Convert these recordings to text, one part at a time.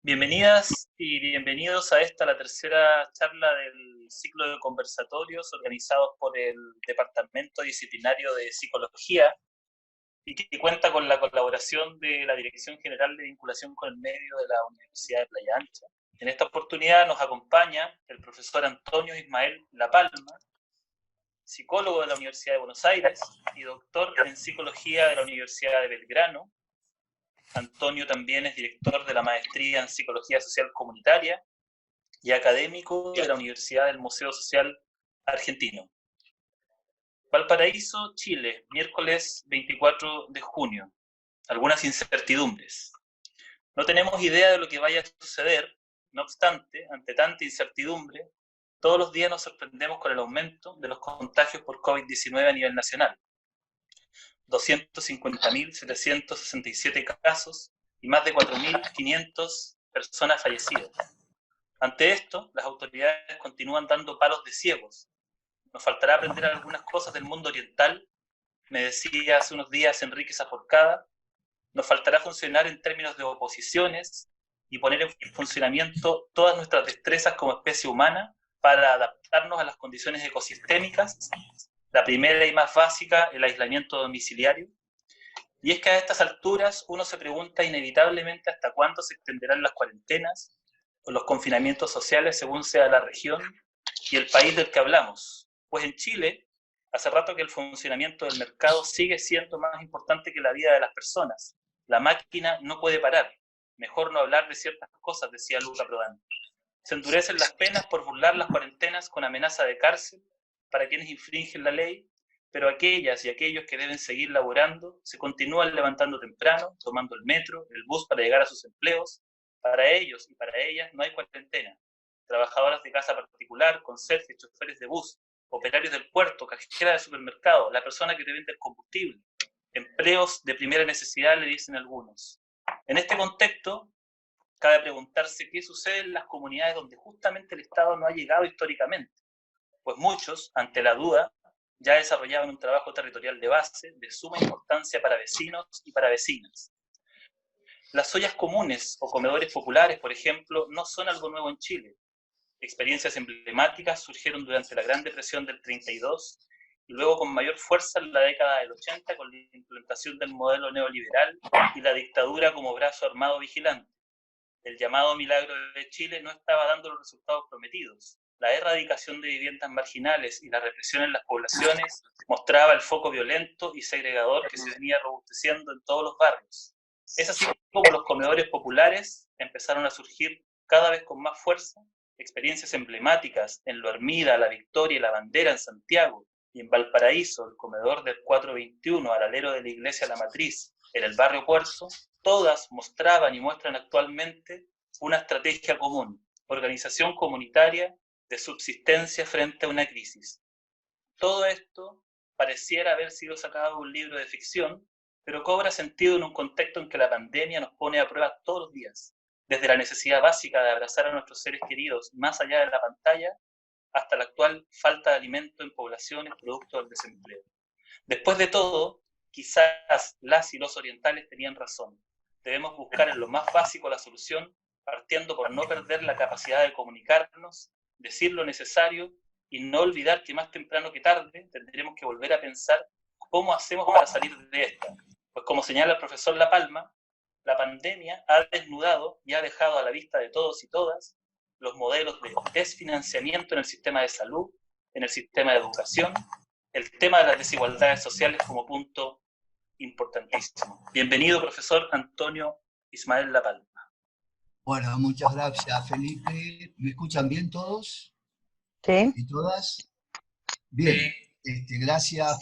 Bienvenidas y bienvenidos a la tercera charla del ciclo de conversatorios organizados por el Departamento Disciplinario de Psicología y que cuenta con la colaboración de la Dirección General de Vinculación con el Medio de la Universidad de Playa Ancha. En esta oportunidad nos acompaña el profesor Antonio Ismael La Palma, psicólogo de la Universidad de Buenos Aires y doctor en Psicología de la Universidad de Belgrano. Antonio también es director de la maestría en Psicología Social Comunitaria y académico de la Universidad del Museo Social Argentino. Valparaíso, Chile, miércoles 24 de junio. Algunas incertidumbres. No tenemos idea de lo que vaya a suceder, no obstante, ante tanta incertidumbre, todos los días nos sorprendemos con el aumento de los contagios por COVID-19 a nivel nacional. 250.767 casos y más de 4.500 personas fallecidas. Ante esto, las autoridades continúan dando palos de ciegos. Nos faltará aprender algunas cosas del mundo oriental, me decía hace unos días Enrique Saforcada. Nos faltará funcionar en términos de oposiciones y poner en funcionamiento todas nuestras destrezas como especie humana para adaptarnos a las condiciones ecosistémicas. La primera y más básica, el aislamiento domiciliario. Y es que a estas alturas uno se pregunta inevitablemente hasta cuándo se extenderán las cuarentenas o los confinamientos sociales según sea la región y el país del que hablamos. Pues en Chile, hace rato que el funcionamiento del mercado sigue siendo más importante que la vida de las personas. La máquina no puede parar. Mejor no hablar de ciertas cosas, decía Luca Prodan. Se endurecen las penas por burlar las cuarentenas con amenaza de cárcel para quienes infringen la ley, pero aquellas y aquellos que deben seguir laborando se continúan levantando temprano, tomando el metro, el bus para llegar a sus empleos. Para ellos y para ellas no hay cuarentena. Trabajadoras de casa particular, conserjes, choferes de bus, operarios del puerto, cajera de supermercado, la persona que te vende el combustible. Empleos de primera necesidad, le dicen algunos. En este contexto, cabe preguntarse qué sucede en las comunidades donde justamente el Estado no ha llegado históricamente, pues muchos, ante la duda, ya desarrollaban un trabajo territorial de base de suma importancia para vecinos y para vecinas. Las ollas comunes o comedores populares, por ejemplo, no son algo nuevo en Chile. Experiencias emblemáticas surgieron durante la Gran Depresión del 32 y luego con mayor fuerza en la década del 80 con la implementación del modelo neoliberal y la dictadura como brazo armado vigilante. El llamado milagro de Chile no estaba dando los resultados prometidos. La erradicación de viviendas marginales y la represión en las poblaciones mostraba el foco violento y segregador que se venía robusteciendo en todos los barrios. Es así como los comedores populares empezaron a surgir cada vez con más fuerza. Experiencias emblemáticas en Lo Hermida, La Victoria y La Bandera en Santiago, y en Valparaíso, el comedor del 421 al alero de la iglesia La Matriz, en el barrio Puerto, todas mostraban y muestran actualmente una estrategia común, organización comunitaria de subsistencia frente a una crisis. Todo esto pareciera haber sido sacado de un libro de ficción, pero cobra sentido en un contexto en que la pandemia nos pone a prueba todos los días, desde la necesidad básica de abrazar a nuestros seres queridos más allá de la pantalla, hasta la actual falta de alimento en poblaciones producto del desempleo. Después de todo, quizás las y los orientales tenían razón. Debemos buscar en lo más básico la solución, partiendo por no perder la capacidad de comunicarnos, decir lo necesario y no olvidar que más temprano que tarde tendremos que volver a pensar cómo hacemos para salir de esta. Pues como señala el profesor La Palma, la pandemia ha desnudado y ha dejado a la vista de todos y todas los modelos de desfinanciamiento en el sistema de salud, en el sistema de educación, el tema de las desigualdades sociales como punto importantísimo. Bienvenido, profesor Antonio Ismael La Palma. Bueno, muchas gracias, Felipe. ¿Me escuchan bien todos Sí, y todas? Bien, gracias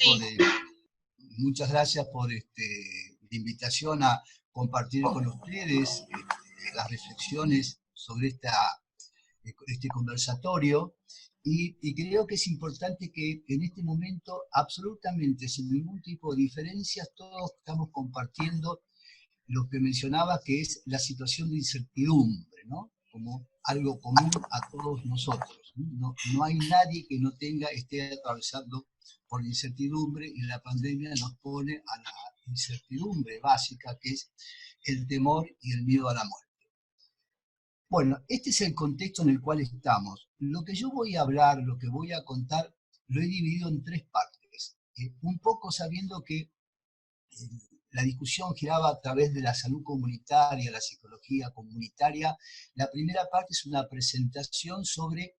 muchas gracias por la invitación a compartir con ustedes las reflexiones sobre este conversatorio. Y creo que es importante que en este momento, absolutamente sin ningún tipo de diferencias, todos estamos compartiendo lo que mencionaba, que es la situación de incertidumbre, ¿no? Como algo común a todos nosotros. No, no hay nadie que no esté atravesando por la incertidumbre, y la pandemia nos pone a la incertidumbre básica, que es el temor y el miedo a la muerte. Bueno, este es el contexto en el cual estamos. Lo que yo voy a hablar, lo que voy a contar, lo he dividido en tres partes. Un poco sabiendo que la discusión giraba a través de la salud comunitaria, la psicología comunitaria. La primera parte es una presentación sobre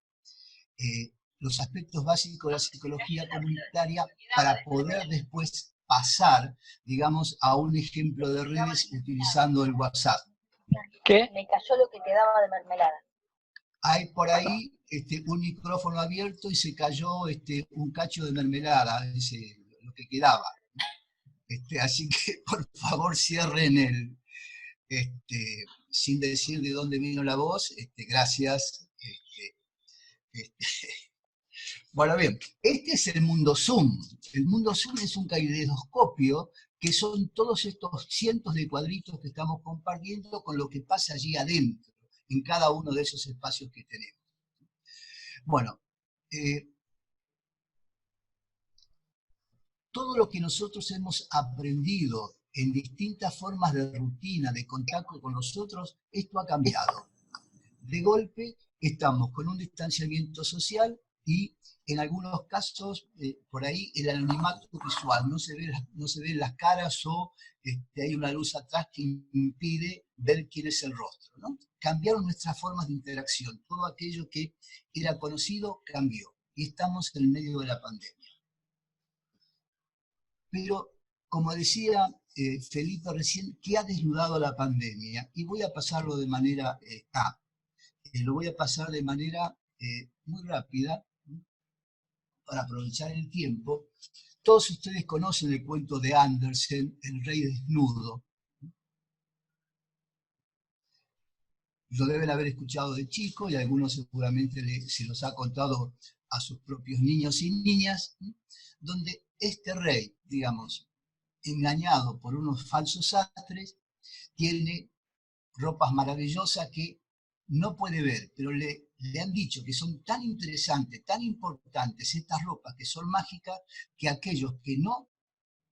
los aspectos básicos de la psicología comunitaria para poder después pasar, digamos, a un ejemplo de redes utilizando el WhatsApp. ¿Qué? Me cayó lo que quedaba de mermelada. Hay por ahí un micrófono abierto y se cayó un cacho de mermelada, lo que quedaba. Así que por favor cierren sin decir de dónde vino la voz, gracias. Bueno, bien, este es el mundo Zoom. El mundo Zoom es un caleidoscopio que son todos estos cientos de cuadritos que estamos compartiendo con lo que pasa allí adentro, en cada uno de esos espacios que tenemos. Bueno, todo lo que nosotros hemos aprendido en distintas formas de rutina, de contacto con los otros, esto ha cambiado. De golpe estamos con un distanciamiento social y en algunos casos por ahí el anonimato visual, no se ven las caras o hay una luz atrás que impide ver quién es el rostro, ¿no? Cambiaron nuestras formas de interacción, todo aquello que era conocido cambió y estamos en el medio de la pandemia. Pero, como decía Felipe recién, ¿qué ha desnudado la pandemia? Y voy a pasarlo de manera lo voy a pasar de manera muy rápida para aprovechar el tiempo. Todos ustedes conocen el cuento de Andersen, El rey desnudo. Lo deben haber escuchado de chico y algunos seguramente se los ha contado a sus propios niños y niñas, donde este rey, digamos, engañado por unos falsos sastres, tiene ropas maravillosas que no puede ver, pero le han dicho que son tan interesantes, tan importantes estas ropas que son mágicas, que aquellos que no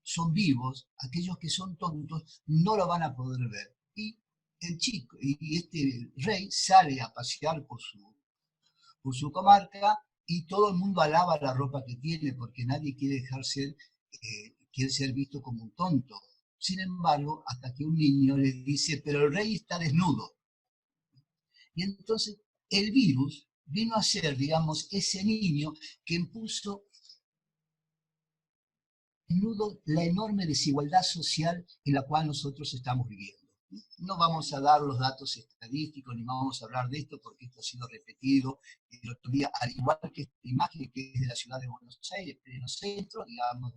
son vivos, aquellos que son tontos, no lo van a poder ver. Y el chico, y este rey sale a pasear por su comarca y todo el mundo alaba la ropa que tiene porque nadie quiere quiere ser visto como un tonto. Sin embargo, hasta que un niño le dice, pero el rey está desnudo. Y entonces el virus vino a ser, digamos, ese niño que impuso desnudo la enorme desigualdad social en la cual nosotros estamos viviendo. No vamos a dar los datos estadísticos ni vamos a hablar de esto porque esto ha sido repetido el otro día, al igual que esta imagen que es de la ciudad de Buenos Aires, pleno centro, digamos,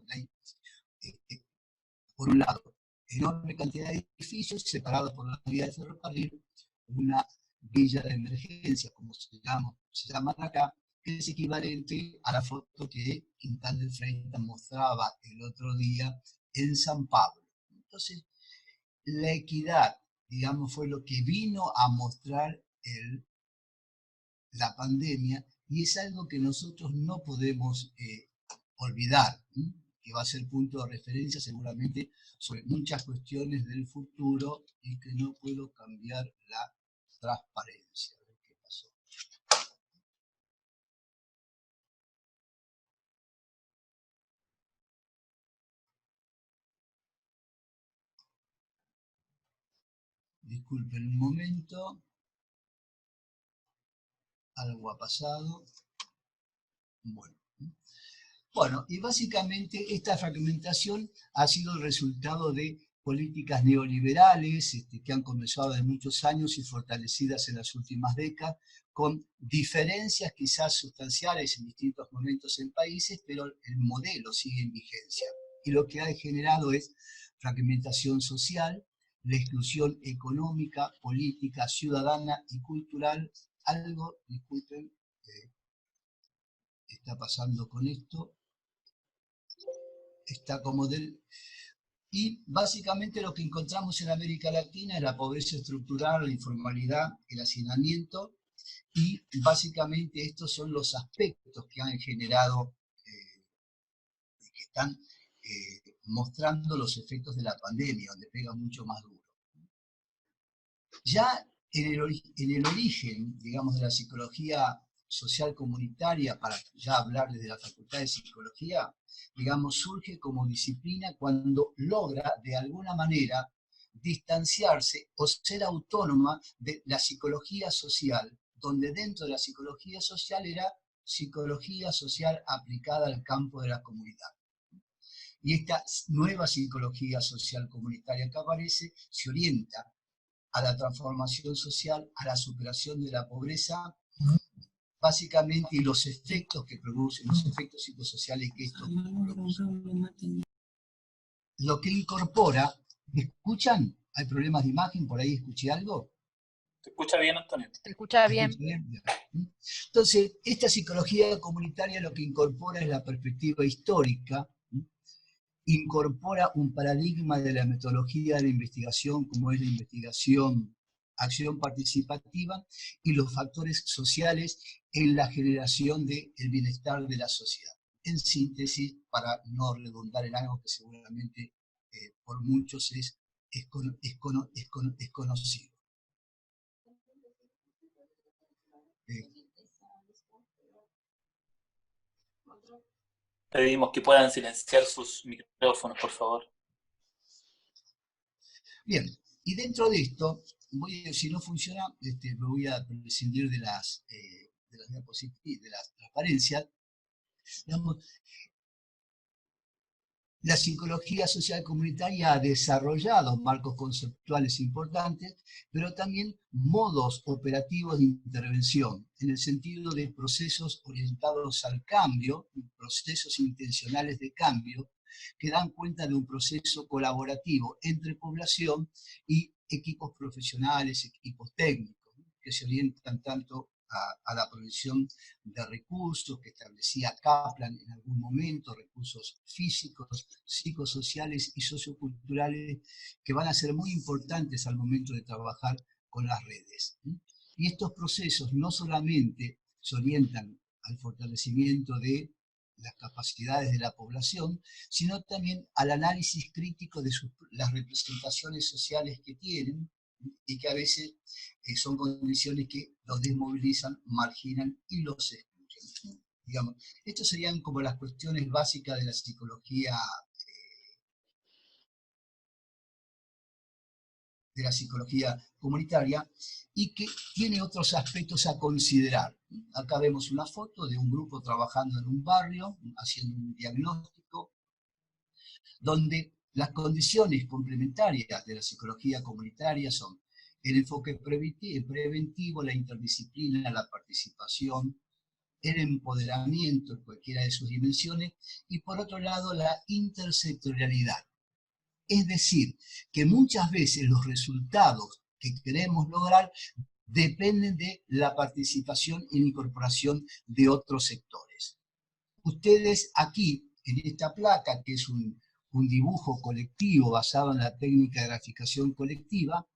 por un lado, enorme cantidad de edificios separados por la vía de ferrocarril, una villa de emergencia, como se llaman acá, que es equivalente a la foto que Quintana del Frente mostraba el otro día en San Pablo. Entonces, la equidad, digamos, fue lo que vino a mostrar la pandemia y es algo que nosotros no podemos olvidar, que va a ser punto de referencia seguramente sobre muchas cuestiones del futuro y que no puedo cambiar la transparencia. A ver qué pasó. Disculpen un momento. Algo ha pasado. Bueno, y básicamente esta fragmentación ha sido el resultado de políticas neoliberales que han comenzado hace muchos años y fortalecidas en las últimas décadas, con diferencias quizás sustanciales en distintos momentos en países, pero el modelo sigue en vigencia. Y lo que ha generado es fragmentación social, la exclusión económica, política, ciudadana y cultural. Algo, disculpen, está pasando con esto. Está como y básicamente lo que encontramos en América Latina es la pobreza estructural, la informalidad, el hacinamiento, y básicamente estos son los aspectos que han generado, que están mostrando los efectos de la pandemia, donde pega mucho más duro. Ya en el origen, digamos, de la psicología social comunitaria, para ya hablarles de la Facultad de Psicología, digamos, surge como disciplina cuando logra, de alguna manera, distanciarse o ser autónoma de la psicología social, donde dentro de la psicología social era psicología social aplicada al campo de la comunidad. Y esta nueva psicología social comunitaria que aparece se orienta a la transformación social, a la superación de la pobreza, básicamente, y los efectos que producen, los efectos psicosociales que esto produce. Lo que incorpora, ¿me escuchan? ¿Hay problemas de imagen? ¿Por ahí escuché algo? ¿Te escucha bien, Antonio? Te escucha bien. Entonces, esta psicología comunitaria lo que incorpora es la perspectiva histórica, incorpora un paradigma de la metodología de la investigación, como es la investigación, acción participativa, y los factores sociales en la generación del bienestar de la sociedad. En síntesis, para no redundar en algo que seguramente por muchos es conocido. Pedimos que puedan silenciar sus micrófonos, por favor. Bien, y dentro de esto, si no funciona, me voy a prescindir de las diapositivas, de las transparencias. Digamos, la psicología social comunitaria ha desarrollado marcos conceptuales importantes, pero también modos operativos de intervención, en el sentido de procesos orientados al cambio, procesos intencionales de cambio, que dan cuenta de un proceso colaborativo entre población y equipos profesionales, equipos técnicos, que se orientan tanto a la provisión de recursos que establecía Kaplan en algún momento, recursos físicos, psicosociales y socioculturales que van a ser muy importantes al momento de trabajar con las redes. Y estos procesos no solamente se orientan al fortalecimiento de las capacidades de la población, sino también al análisis crítico de las representaciones sociales que tienen, y que a veces son condiciones que los desmovilizan, marginan y los excluyen. Digamos, estas serían como las cuestiones básicas de la psicología comunitaria, y que tiene otros aspectos a considerar. Acá vemos una foto de un grupo trabajando en un barrio, haciendo un diagnóstico, donde las condiciones complementarias de la psicología comunitaria son el enfoque preventivo, la interdisciplina, la participación, el empoderamiento en cualquiera de sus dimensiones, y por otro lado la intersectorialidad. Es decir, que muchas veces los resultados que queremos lograr dependen de la participación y la incorporación de otros sectores. Ustedes aquí, en esta placa, que es un dibujo colectivo basado en la técnica de graficación colectiva,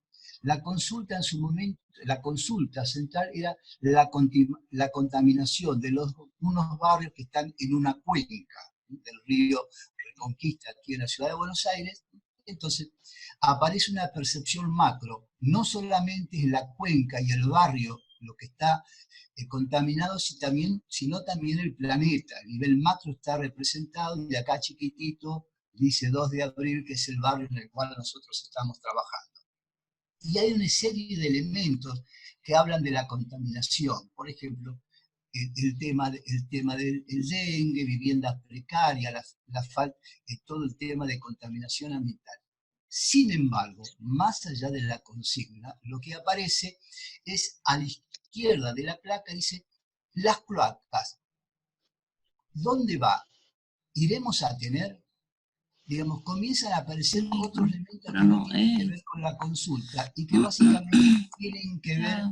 la consulta en su momento, la consulta central era la contaminación de unos barrios que están en una cuenca del río Reconquista, aquí en la ciudad de Buenos Aires. Entonces aparece una percepción macro, no solamente es la cuenca y el barrio lo que está contaminado, sino también el planeta. A nivel macro está representado, y de acá chiquitito dice 2 de abril, que es el barrio en el cual nosotros estamos trabajando. Y hay una serie de elementos que hablan de la contaminación. Por ejemplo, el tema del dengue, viviendas precarias, todo el tema de contaminación ambiental. Sin embargo, más allá de la consigna, lo que aparece es a la izquierda de la placa, dice, las cloacas. ¿Dónde va? ¿Iremos a tener? Digamos, comienzan a aparecer otros elementos que no tienen que ver con la consulta y que básicamente tienen que ver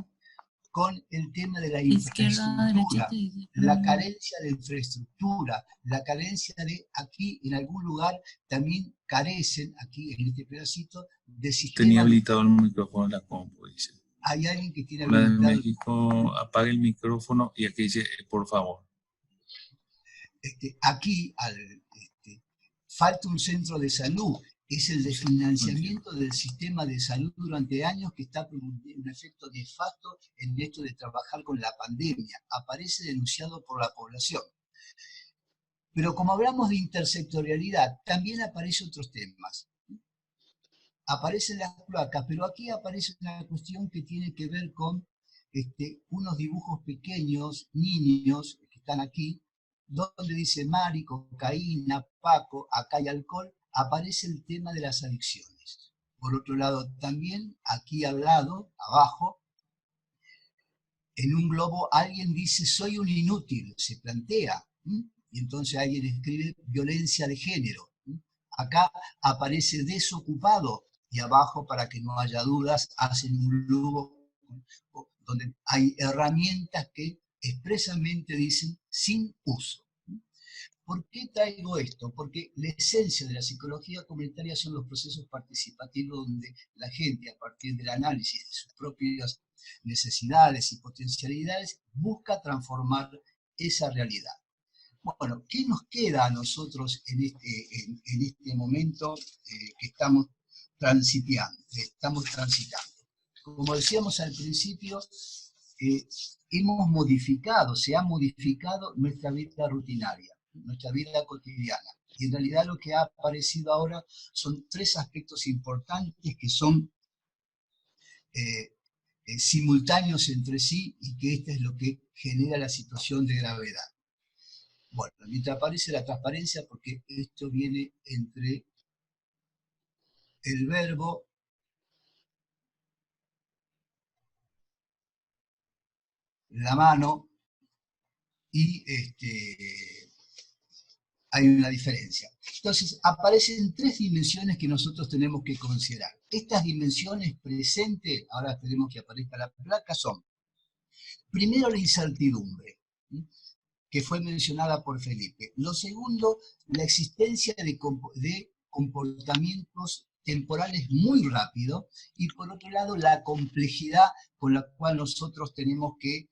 con el tema de la infraestructura, la carencia de infraestructura, la carencia de, aquí en algún lugar también carecen, aquí en este pedacito, de sistemas. Tenía habilitado el micrófono en la compu, dice. Hay alguien que tiene La de habilitado. México, apague el micrófono, y aquí dice, por favor. Aquí falta un centro de salud es el desfinanciamiento del sistema de salud durante años que está produciendo un efecto nefasto en esto de trabajar con la pandemia. Aparece denunciado por la población. Pero como hablamos de intersectorialidad, también aparecen otros temas. Aparecen las cloacas, pero aquí aparece una cuestión que tiene que ver con unos dibujos pequeños, niños, que están aquí, donde dice Mari, cocaína, Paco, acá hay alcohol, aparece el tema de las adicciones. Por otro lado, también aquí al lado, abajo, en un globo alguien dice soy un inútil, se plantea, y entonces alguien escribe violencia de género. Acá aparece desocupado, y abajo, para que no haya dudas, hacen un globo donde hay herramientas que expresamente dicen sin uso. ¿Por qué traigo esto? Porque la esencia de la psicología comunitaria son los procesos participativos donde la gente, a partir del análisis de sus propias necesidades y potencialidades, busca transformar esa realidad. Bueno, ¿qué nos queda a nosotros en este momento que estamos transitando? Como decíamos al principio, se ha modificado nuestra vida rutinaria, nuestra vida cotidiana. Y en realidad lo que ha aparecido ahora son tres aspectos importantes que son simultáneos entre sí y que esto es lo que genera la situación de gravedad. Bueno, mientras aparece la transparencia, porque esto viene entre el verbo la mano y hay una diferencia. Entonces, aparecen tres dimensiones que nosotros tenemos que considerar. Estas dimensiones presentes, ahora esperemos que aparezca la placa, son, primero, la incertidumbre, que fue mencionada por Felipe. Lo segundo, la existencia de comportamientos temporales muy rápidos, y por otro lado, la complejidad con la cual nosotros tenemos que,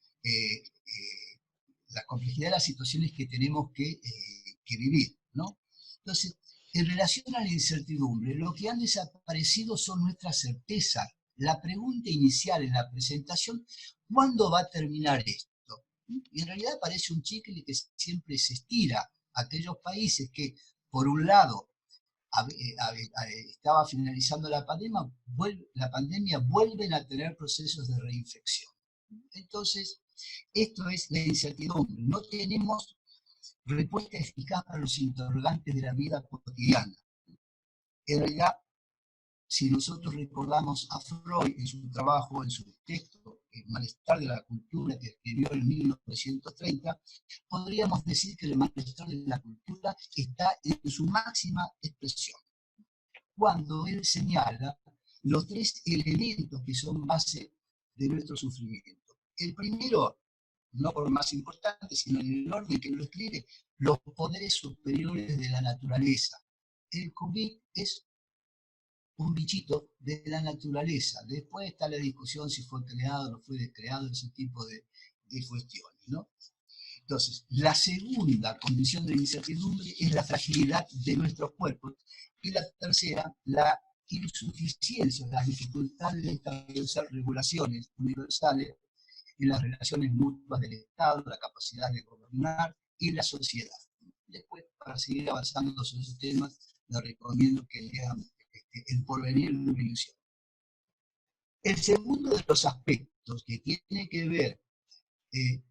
la complejidad de las situaciones que tenemos que vivir, ¿no? Entonces, en relación a la incertidumbre, lo que han desaparecido son nuestras certezas. La pregunta inicial en la presentación, ¿cuándo va a terminar esto? Y en realidad parece un chicle que siempre se estira. Aquellos países que, por un lado, estaba finalizando la pandemia, vuelven a tener procesos de reinfección. Entonces, esto es la incertidumbre. No tenemos respuesta eficaz para los interrogantes de la vida cotidiana. En realidad, si nosotros recordamos a Freud en su trabajo, en su texto, El malestar de la cultura, que escribió en 1930, podríamos decir que el malestar de la cultura está en su máxima expresión, cuando él señala los tres elementos que son base de nuestro sufrimiento. El primero, no por más importante, sino en el orden que lo escribe, los poderes superiores de la naturaleza. El COVID es un bichito de la naturaleza. Después está la discusión si fue creado o no fue descreado, ese tipo de cuestiones, ¿no? Entonces, la segunda condición de incertidumbre es la fragilidad de nuestros cuerpos, y la tercera, la insuficiencia, las dificultades de establecer regulaciones universales en las relaciones mutuas del Estado, la capacidad de gobernar y la sociedad. Después, para seguir avanzando sobre esos temas, les recomiendo que lean El porvenir de una ilusión. El segundo de los aspectos que tiene que ver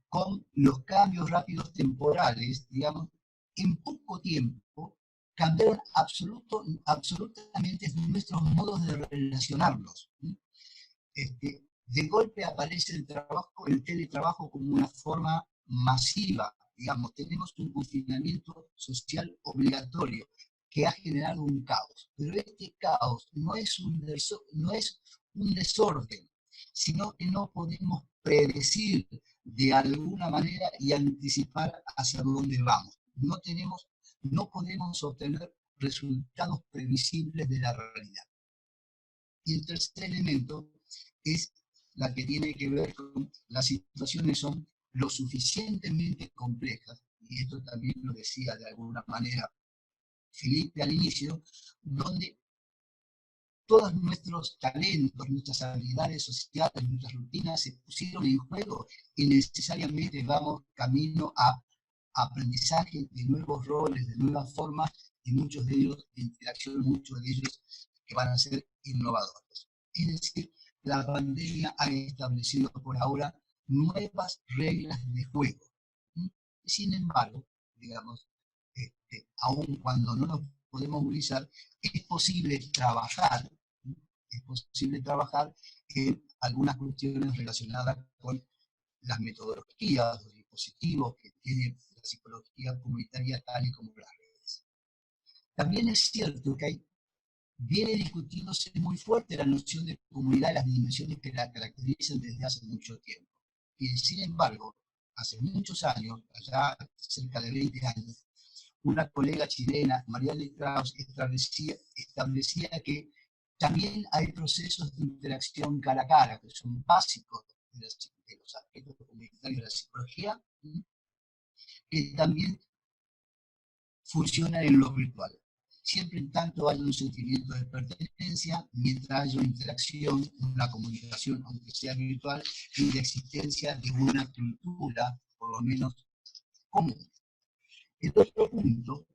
con los cambios rápidos temporales, digamos, en poco tiempo cambiaron absolutamente nuestros modos de relacionarnos. De golpe aparece el teletrabajo como una forma masiva, digamos, tenemos un confinamiento social obligatorio que ha generado un caos, pero este caos no es un desorden, sino que no podemos predecir de alguna manera y anticipar hacia dónde vamos. No podemos obtener resultados previsibles de la realidad. Y el tercer elemento es la que tiene que ver con las situaciones son lo suficientemente complejas, y esto también lo decía de alguna manera Felipe al inicio, donde todos nuestros talentos, nuestras habilidades sociales, nuestras rutinas se pusieron en juego y necesariamente vamos camino a aprendizaje de nuevos roles, de nuevas formas y muchos de ellos de interacción, muchos de ellos que van a ser innovadores. Es decir, la pandemia ha establecido por ahora nuevas reglas de juego. Sin embargo, digamos, aun cuando no nos podemos movilizar, es posible trabajar en algunas cuestiones relacionadas con las metodologías, los dispositivos que tiene la psicología comunitaria tal y como las redes. También es cierto que viene discutiéndose muy fuerte la noción de comunidad y las dimensiones que la caracterizan desde hace mucho tiempo. Y sin embargo, hace muchos años, allá cerca de 20 años, una colega chilena, Mariale Krauss, establecía que también hay procesos de interacción cara a cara, que son básicos de los aspectos comunitarios de la psicología, que también funcionan en lo virtual. Siempre en tanto haya un sentimiento de pertenencia, mientras haya una interacción, una comunicación, aunque sea virtual, y la existencia de una cultura, por lo menos, común. El otro punto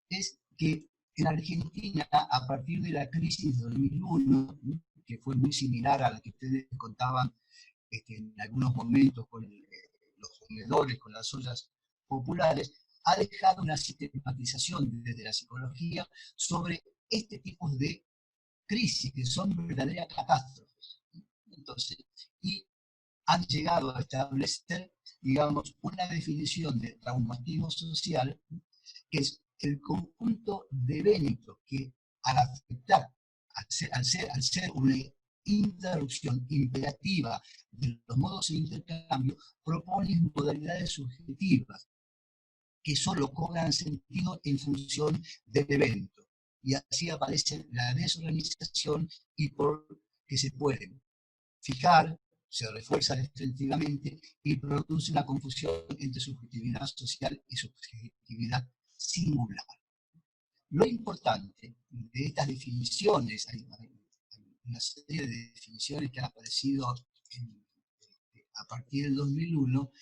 es que en Argentina, a partir de la crisis de 2001, que fue muy similar a la que ustedes contaban en algunos momentos con los comedores, con las ollas populares, ha dejado una sistematización desde la psicología sobre este tipo de crisis, que son verdaderas catástrofes. Entonces, y han llegado a establecer, digamos, una definición de traumatismo social, que es el conjunto de eventos que al afectar, al ser una interrupción imperativa de los modos de intercambio, proponen modalidades subjetivas que solo cobran sentido en función del evento. Y así aparece la desorganización y por que se pueden fijar, se refuerzan efectivamente y produce una confusión entre subjetividad social y subjetividad singular. Lo importante de estas definiciones, hay una serie de definiciones que han aparecido a partir del 2001,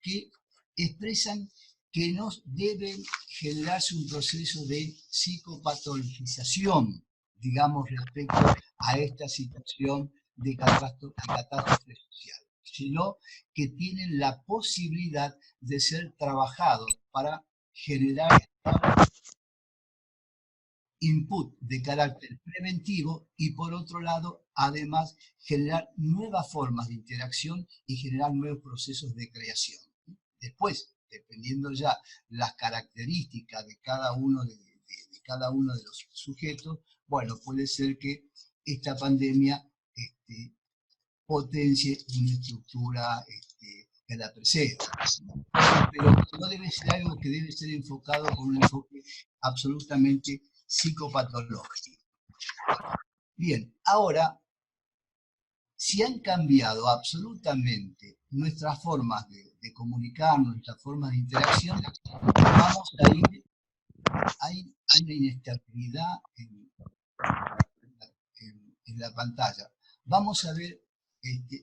que expresan que no debe generarse un proceso de psicopatologización, digamos, respecto a esta situación de catástrofe social, sino que tienen la posibilidad de ser trabajados para generar input de carácter preventivo y por otro lado, además, generar nuevas formas de interacción y generar nuevos procesos de creación. Después, dependiendo ya las características de cada uno de los sujetos, bueno, puede ser que esta pandemia potencie una estructura que la preceda. Pero no debe ser algo que debe ser enfocado con un enfoque absolutamente psicopatológico. Bien, ahora, si han cambiado absolutamente nuestras formas de comunicarnos, nuestras formas de interacción, vamos a ir, hay una inestabilidad en la pantalla. Vamos a ver,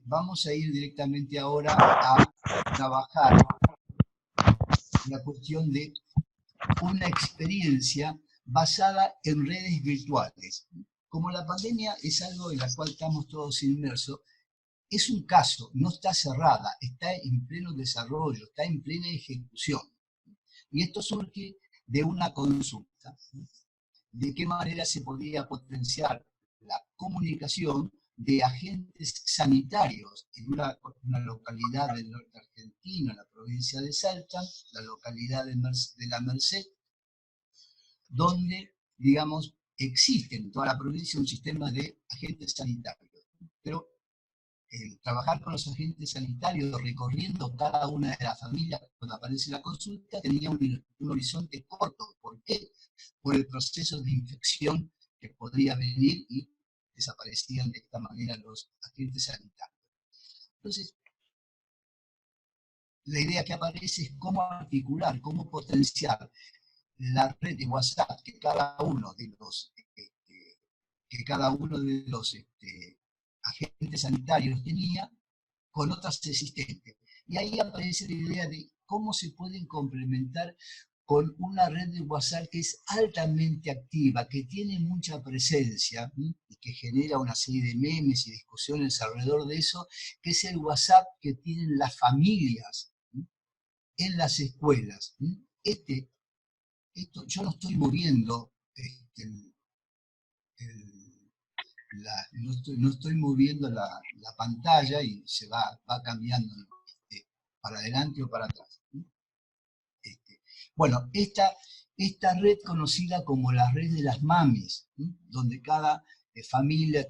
vamos a ir directamente ahora a trabajar la cuestión de una experiencia basada en redes virtuales. Como la pandemia es algo en la cual estamos todos inmersos, es un caso, no está cerrada, está en pleno desarrollo, está en plena ejecución. Y esto surge de una consulta. ¿De qué manera se podría potenciar la comunicación de agentes sanitarios en una localidad del norte argentino, en la provincia de Salta, la localidad de la Merced, donde, digamos, existe en toda la provincia un sistema de agentes sanitarios. Pero trabajar con los agentes sanitarios, recorriendo cada una de las familias cuando aparece la consulta, tenía un horizonte corto. ¿Por qué? Por el proceso de infección que podría venir y desaparecían de esta manera los agentes sanitarios. Entonces, la idea que aparece es cómo articular, cómo potenciar la red de WhatsApp que cada uno de los que que cada uno de los agentes sanitarios tenía con otras existentes. Y ahí aparece la idea de cómo se pueden complementar con una red de WhatsApp que es altamente activa, que tiene mucha presencia y que genera una serie de memes y discusiones alrededor de eso, que es el WhatsApp que tienen las familias en las escuelas. Yo no estoy moviendo no estoy moviendo la pantalla y se va cambiando para adelante o para atrás. Bueno, esta red conocida como la red de las mamis, donde cada familia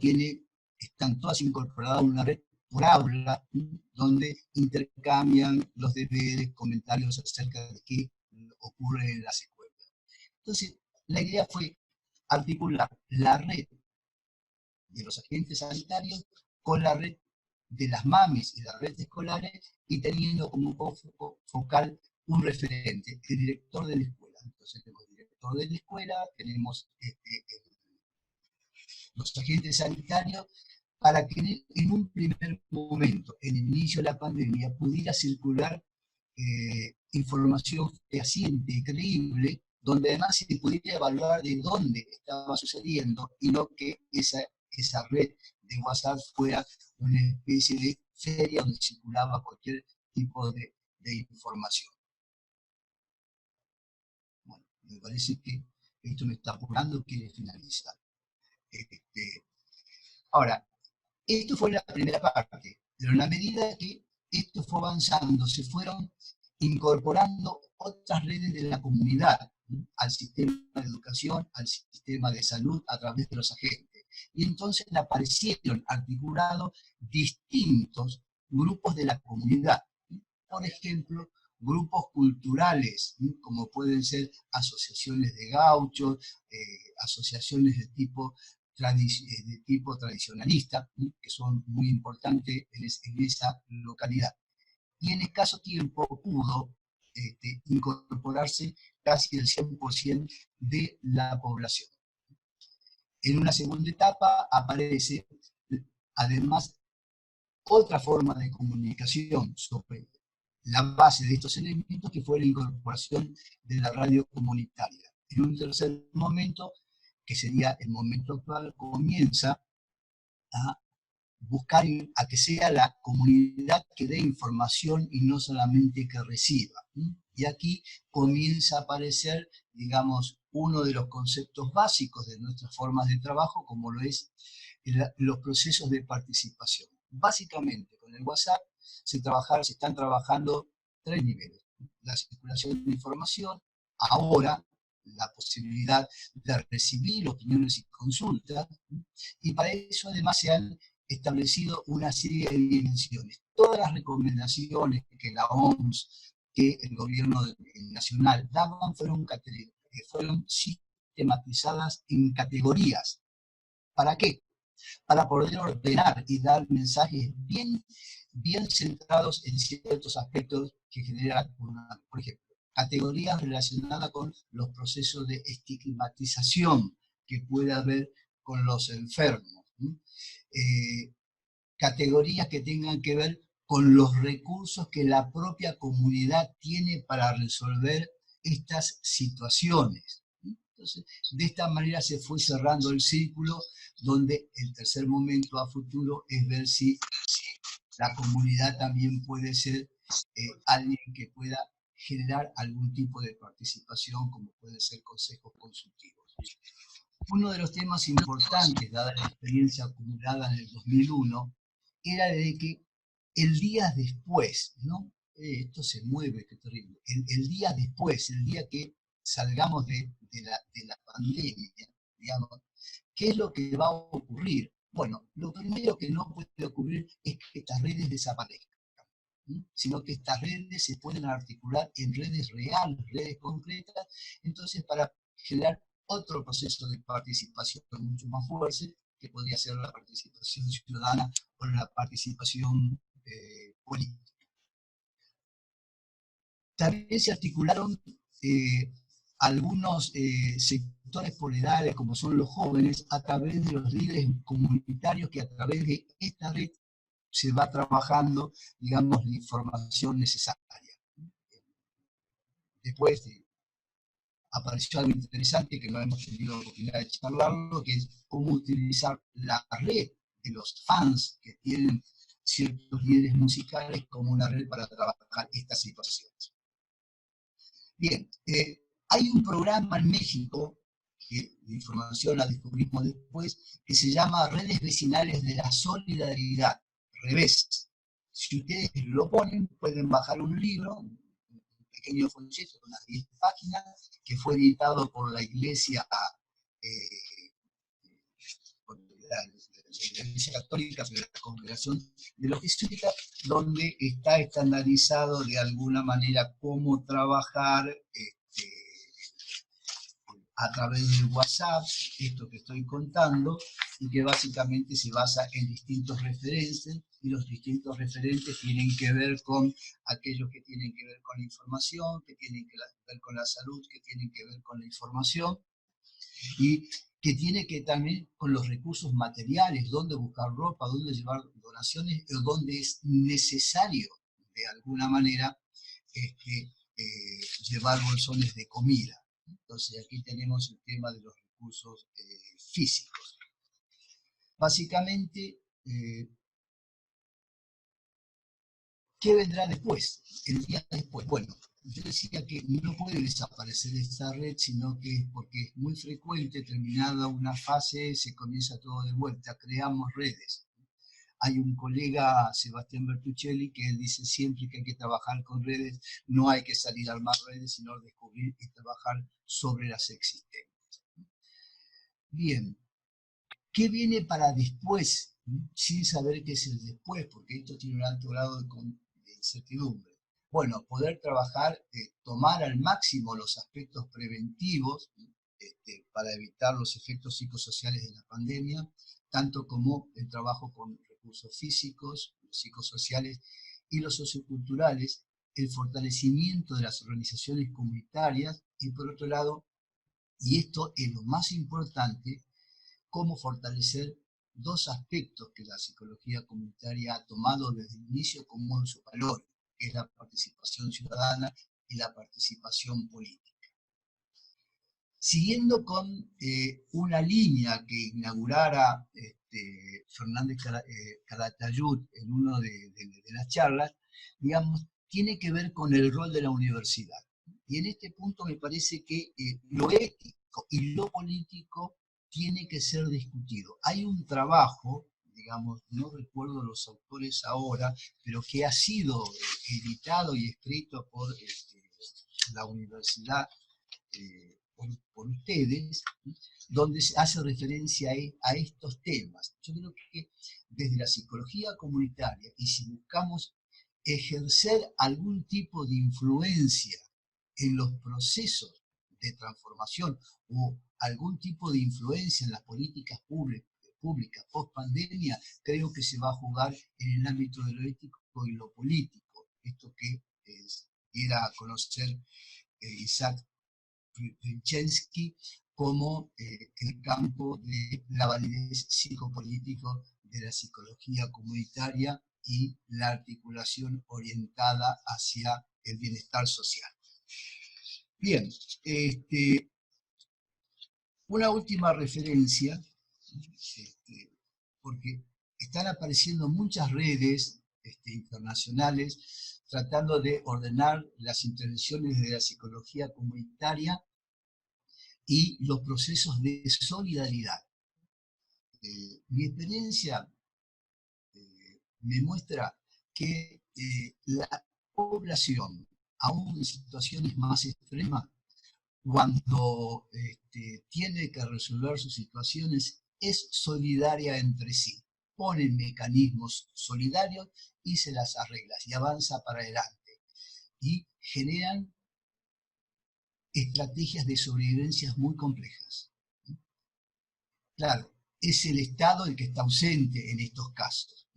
están todas incorporadas en una red por aula, donde intercambian los deberes, comentarios acerca de qué ocurre en las escuelas. Entonces, la idea fue articular la red de los agentes sanitarios con la red de las mamis y las redes escolares y teniendo como focal un referente, el director de la escuela. Entonces tenemos el director de la escuela, tenemos los agentes sanitarios, para que en un primer momento, en el inicio de la pandemia, pudiera circular información fehaciente y creíble, donde además se pudiera evaluar de dónde estaba sucediendo y no que esa red de WhatsApp fuera una especie de feria donde circulaba cualquier tipo de información. Bueno, me parece que esto me está apurando, quiere finalizar. Ahora, esto fue la primera parte, pero en la medida que esto fue avanzando, se fueron incorporando otras redes de la comunidad, ¿no?, al sistema de educación, al sistema de salud, a través de los agentes. Y entonces aparecieron articulados distintos grupos de la comunidad. Por ejemplo, grupos culturales, como pueden ser asociaciones de gauchos, asociaciones de tipo tradicionalista, que son muy importantes en esa localidad. Y en escaso tiempo pudo incorporarse casi el 100% de la población. En una segunda etapa aparece, además, otra forma de comunicación sobre la base de estos elementos, que fue la incorporación de la radio comunitaria. En un tercer momento, que sería el momento actual, comienza a buscar a que sea la comunidad que dé información y no solamente que reciba. Y aquí comienza a aparecer, digamos, uno de los conceptos básicos de nuestras formas de trabajo, como lo es los procesos de participación. Básicamente, con el WhatsApp se están trabajando 3 niveles. La circulación de información, ahora la posibilidad de recibir opiniones y consultas, y para eso además se han establecido una serie de dimensiones. Todas las recomendaciones que la OMS, que el gobierno nacional daban, fueron sistematizadas en categorías. ¿Para qué? Para poder ordenar y dar mensajes bien centrados en ciertos aspectos que generan, por ejemplo, categorías relacionadas con los procesos de estigmatización que puede haber con los enfermos. Categorías que tengan que ver con los recursos que la propia comunidad tiene para resolver estas situaciones. Entonces, de esta manera se fue cerrando el círculo, donde el tercer momento a futuro es ver si la comunidad también puede ser alguien que pueda generar algún tipo de participación, como puede ser consejos consultivos. Uno de los temas importantes, dada la experiencia acumulada en el 2001, era de que el día después, ¿no? Esto se mueve, qué terrible. El día después, el día que salgamos de la pandemia, digamos, ¿qué es lo que va a ocurrir? Bueno, lo primero que no puede ocurrir es que estas redes desaparezcan, sino que estas redes se pueden articular en redes reales, redes concretas, entonces para generar otro proceso de participación mucho más fuerte, que podría ser la participación ciudadana o la participación política. También se articularon algunos sectores por edades, como son los jóvenes, a través de los líderes comunitarios, que a través de esta red se va trabajando, digamos, la información necesaria. Después apareció algo interesante que no hemos tenido la oportunidad de charlarlo, que es cómo utilizar la red de los fans que tienen ciertos líderes musicales como una red para trabajar estas situaciones. Bien, hay un programa en México, que la información la descubrimos después, que se llama Redes Vecinales de la Solidaridad, REVES. Si ustedes lo ponen, pueden bajar un libro, pequeño folleto de unas 10 páginas, que fue editado por la Iglesia, la Iglesia Católica, de la Congregación de los Jesuitas, donde está estandarizado de alguna manera cómo trabajar a través del WhatsApp, esto que estoy contando, y que básicamente se basa en distintos referentes, y los distintos referentes tienen que ver con aquellos que tienen que ver con la información, que tienen que ver con la salud, que tienen que ver con la información, y que tiene que también con los recursos materiales, dónde buscar ropa, dónde llevar donaciones, o dónde es necesario, de alguna manera, llevar bolsones de comida. Entonces aquí tenemos el tema de los recursos físicos. Básicamente, ¿qué vendrá después? El día después. Bueno, yo decía que no puede desaparecer esta red, sino que es porque es muy frecuente, terminada una fase, se comienza todo de vuelta, creamos redes. Hay un colega, Sebastián Bertuccelli, que él dice siempre que hay que trabajar con redes, no hay que salir a armar redes, sino descubrir y trabajar sobre las existentes. Bien, ¿qué viene para después? Sin saber qué es el después, porque esto tiene un alto grado de incertidumbre. Bueno, poder trabajar, tomar al máximo los aspectos preventivos para evitar los efectos psicosociales de la pandemia, tanto como el trabajo con recursos físicos, los psicosociales y los socioculturales, el fortalecimiento de las organizaciones comunitarias y, por otro lado, y esto es lo más importante, cómo fortalecer dos aspectos que la psicología comunitaria ha tomado desde el inicio como su valor, que es la participación ciudadana y la participación política. Siguiendo con una línea que inaugurara Fernández Calatayud en una de las charlas, digamos, tiene que ver con el rol de la universidad. Y en este punto me parece que lo ético y lo político tiene que ser discutido. Hay un trabajo, digamos, no recuerdo los autores ahora, pero que ha sido editado y escrito por la universidad, por ustedes, donde se hace referencia a estos temas. Yo creo que desde la psicología comunitaria, y si buscamos ejercer algún tipo de influencia en los procesos de transformación o algún tipo de influencia en las políticas públicas post pandemia, creo que se va a jugar en el ámbito de lo ético y lo político. Esto que diera a conocer Isaac Brzezinski como el campo de la validez psicopolítico de la psicología comunitaria y la articulación orientada hacia el bienestar social. Bien, una última referencia, porque están apareciendo muchas redes internacionales tratando de ordenar las intervenciones de la psicología comunitaria y los procesos de solidaridad. Mi experiencia me muestra que la población, aún en situaciones más extremas, cuando tiene que resolver sus situaciones, es solidaria entre sí. Pone mecanismos solidarios y se las arregla y avanza para adelante. Y generan estrategias de sobrevivencia muy complejas. Claro, es el Estado el que está ausente en estos casos.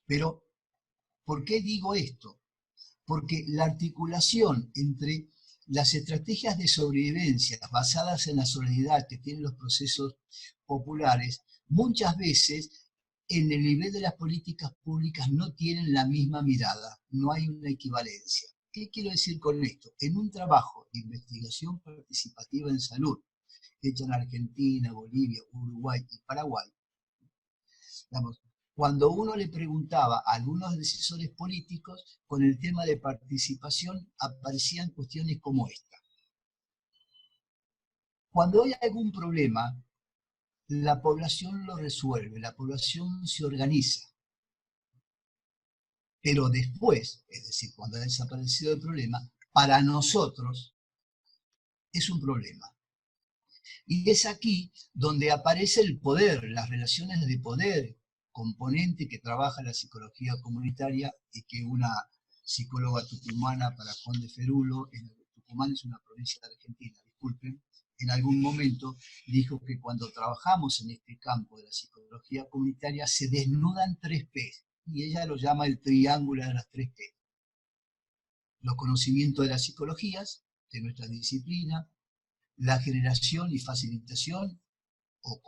Pero, ¿por qué digo esto? Porque la articulación entre las estrategias de sobrevivencia basadas en la solidaridad que tienen los procesos populares, muchas veces en el nivel de las políticas públicas no tienen la misma mirada, no hay una equivalencia. ¿Qué quiero decir con esto? En un trabajo de investigación participativa en salud, hecho en Argentina, Bolivia, Uruguay y Paraguay, digamos, cuando uno le preguntaba a algunos decisores políticos, con el tema de participación aparecían cuestiones como esta. Cuando hay algún problema, la población lo resuelve, la población se organiza. Pero después, es decir, cuando ha desaparecido el problema, para nosotros es un problema. Y es aquí donde aparece el poder, las relaciones de poder, componente que trabaja la psicología comunitaria y que una psicóloga tucumana, para Juan de Ferulo, Tucumán es una provincia de Argentina, disculpen, en algún momento dijo que cuando trabajamos en este campo de la psicología comunitaria se desnudan 3 P's, y ella lo llama el triángulo de las 3 P. Los conocimientos de las psicologías, de nuestra disciplina, la generación y facilitación o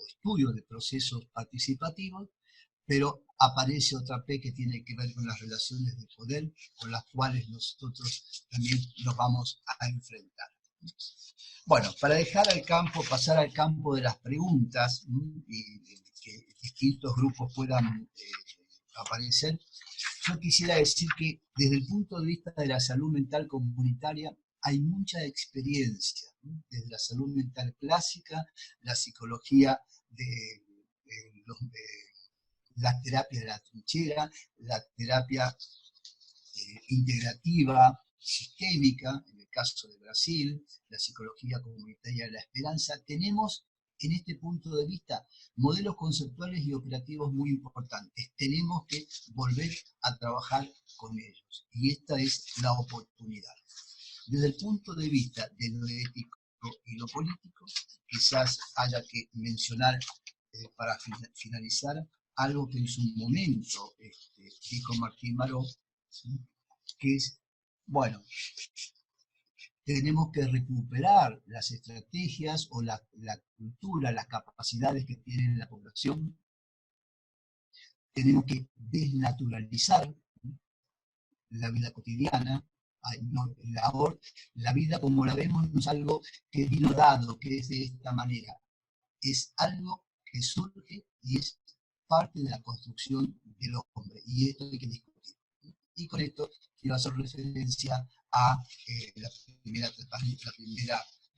estudio de procesos participativos, pero aparece otra P que tiene que ver con las relaciones de poder con las cuales nosotros también nos vamos a enfrentar. Bueno, para pasar al campo de las preguntas y que distintos grupos puedan aparecer, yo quisiera decir que desde el punto de vista de la salud mental comunitaria hay mucha experiencia, ¿no? Desde la salud mental clásica, la psicología de la terapia de la trinchera, la terapia integrativa, sistémica, en el caso de Brasil, la psicología comunitaria de la esperanza. Tenemos en este punto de vista modelos conceptuales y operativos muy importantes. Tenemos que volver a trabajar con ellos y esta es la oportunidad. Desde el punto de vista de lo ético y lo político, quizás haya que mencionar para finalizar algo que en su momento dijo Martín Maró, ¿sí? Que es, bueno, tenemos que recuperar las estrategias o la cultura, las capacidades que tiene la población, tenemos que desnaturalizar la vida cotidiana. La vida como la vemos no es algo que vino dado, que es de esta manera, es algo que surge y es parte de la construcción del hombre, y esto hay que discutir. Y con esto quiero hacer referencia a la primera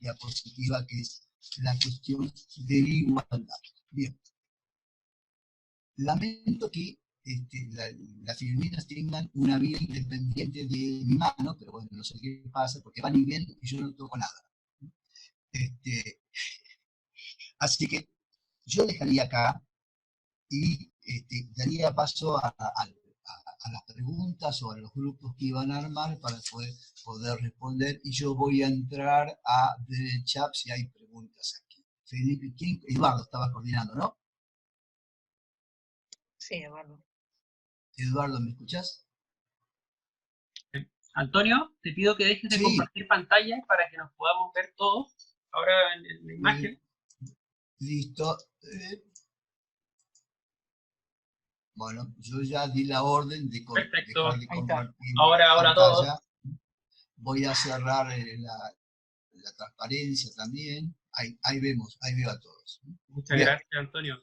diapositiva, que es la cuestión de igualdad. Bien, lamento que las Filipinas tengan una vida independiente de mi mano, pero bueno, no sé qué pasa, porque van y vienen y yo no toco nada. Así que yo dejaría acá y daría paso a las preguntas o a los grupos que iban a armar para poder responder, y yo voy a entrar a ver el chat si hay preguntas aquí. Felipe, Eduardo estaba coordinando, ¿no? Sí, Eduardo. Eduardo, ¿me escuchás? Antonio, te pido que dejes de compartir pantalla para que nos podamos ver todos ahora en la imagen. Listo. Bueno, yo ya di la orden de dejar de compartir ahora pantalla. Todos. Voy a cerrar la transparencia también. Ahí veo a todos. Muchas gracias, Antonio.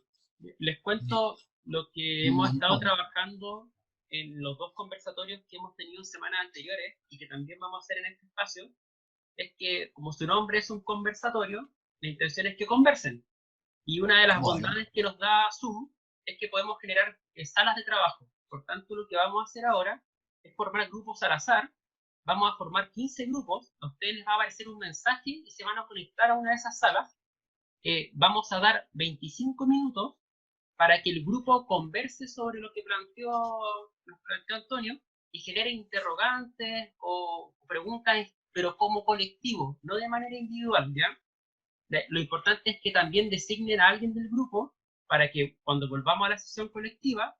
Les cuento lo que hemos estado trabajando en los 2 conversatorios que hemos tenido en semanas anteriores y que también vamos a hacer en este espacio. Es que, como su nombre es un conversatorio, la intención es que conversen. Y una de las bondades que nos da Zoom es que podemos generar salas de trabajo. Por tanto, lo que vamos a hacer ahora es formar grupos al azar. Vamos a formar 15 grupos. A ustedes les va a aparecer un mensaje y se van a conectar a una de esas salas. Vamos a dar 25 minutos para que el grupo converse sobre lo que nos planteó Antonio y genere interrogantes o preguntas, pero como colectivo, no de manera individual, ¿ya? Lo importante es que también designen a alguien del grupo para que cuando volvamos a la sesión colectiva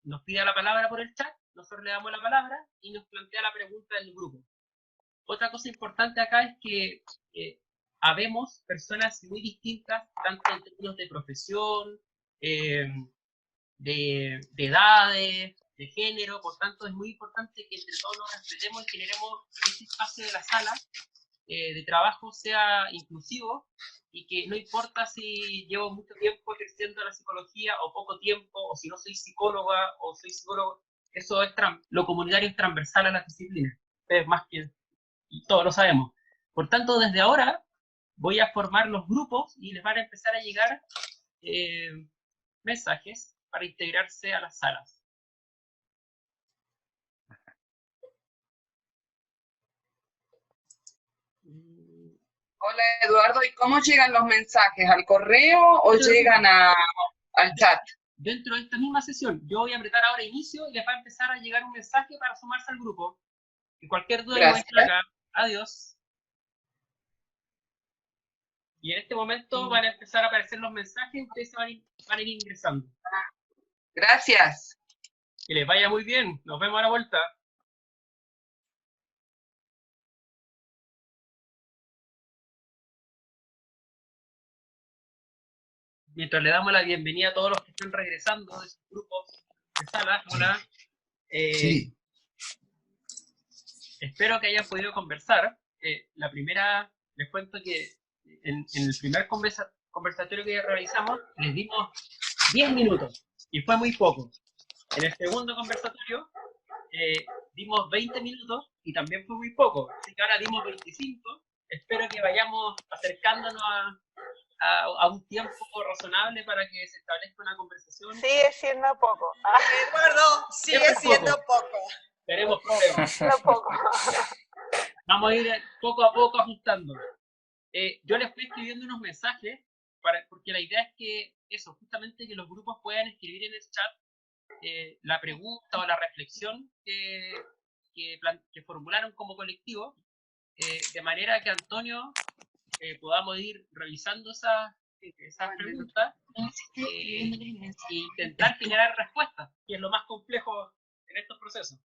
nos pida la palabra por el chat, nosotros le damos la palabra y nos plantea la pregunta del grupo. Otra cosa importante acá es que habemos personas muy distintas, tanto en términos de profesión, de edades, de género, por tanto es muy importante que entre todos nos respetemos y generemos este espacio de la sala de trabajo sea inclusivo y que no importa si llevo mucho tiempo ejerciendo la psicología o poco tiempo, o si no soy psicóloga o soy psicólogo, eso es lo comunitario es transversal a las disciplinas, ustedes más que todos lo sabemos. Por tanto, desde ahora voy a formar los grupos y les van a empezar a llegar mensajes para integrarse a las salas. Hola Eduardo, ¿y cómo llegan los mensajes? ¿Al correo o llegan al chat? Dentro de esta misma sesión, yo voy a apretar ahora inicio y les va a empezar a llegar un mensaje para sumarse al grupo. Y cualquier duda que muestre acá. Adiós. Y en este momento van a empezar a aparecer los mensajes y ustedes van a ir ingresando. Gracias. Que les vaya muy bien. Nos vemos a la vuelta. Mientras le damos la bienvenida a todos los que están regresando de sus grupos de sala. Hola. Sí. Espero que hayan podido conversar. La primera, les cuento que en el primer conversatorio que realizamos, les dimos 10 minutos y fue muy poco. En el segundo conversatorio dimos 20 minutos y también fue muy poco. Así que ahora dimos 25. Espero que vayamos acercándonos a un tiempo razonable para que se establezca una conversación. Sigue siendo poco. Eduardo, sigue siendo poco. Tenemos problemas. No poco. Vamos a ir poco a poco ajustando. Yo les fui escribiendo unos mensajes, porque la idea es que eso, justamente que los grupos puedan escribir en el chat la pregunta o la reflexión que formularon como colectivo, de manera que Antonio podamos ir revisando esas preguntas e intentar generar respuestas, que es lo más complejo en estos procesos.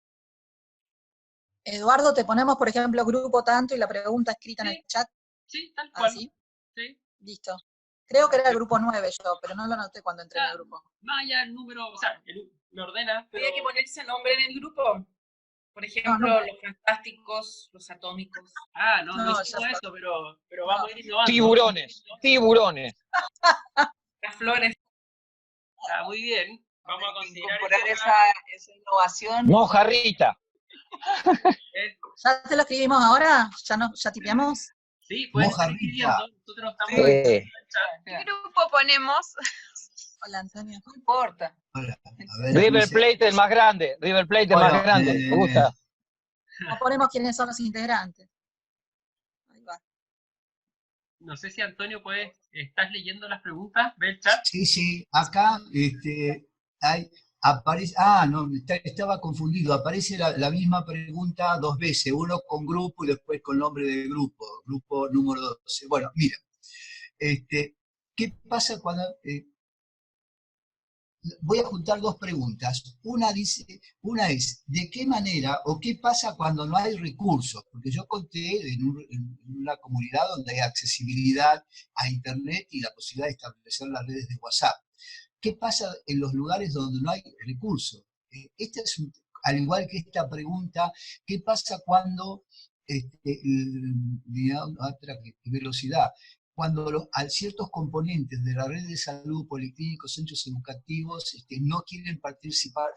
Eduardo, te ponemos, por ejemplo, grupo tanto y la pregunta escrita en el chat. Sí, tal cual. ¿Sí? Sí. Listo. Creo que era el grupo 9 yo, pero no lo noté cuando entré en el grupo. Vaya el número, o sea, me ordena. Pero... Había que ponerse nombre en el grupo. Por ejemplo, los fantásticos, los atómicos. Ah, no hicimos eso, pero vamos a ir innovando. Tiburones. Las flores. Ah, muy bien. Vamos a considerar esa innovación. Mojarrita. ¿Ya te lo escribimos ahora? ¿Ya tipeamos? Sí, pueden estar escribiendo. Nosotros estamos Sí. en el chat. ¿Qué grupo ponemos? Hola, Antonio. No importa. Hola. A ver, River dice- Plate el más grande. River Plate el más grande. Me gusta. No ponemos quiénes son los integrantes. Ahí va. No sé si Antonio estás leyendo las preguntas, ve el chat. Sí, acá aparece, no, estaba confundido, aparece la misma pregunta dos veces, uno con grupo y después con nombre del grupo número 12. Bueno, mira, ¿qué pasa cuando... voy a juntar dos preguntas. Una es, ¿de qué manera o qué pasa cuando no hay recursos? Porque yo conté en una comunidad donde hay accesibilidad a Internet y la posibilidad de establecer las redes de WhatsApp. ¿Qué pasa en los lugares donde no hay recursos? Al igual que esta pregunta, ¿qué pasa cuando, otra velocidad, cuando ciertos componentes de la red de salud, policlínicos, centros educativos, no quieren participar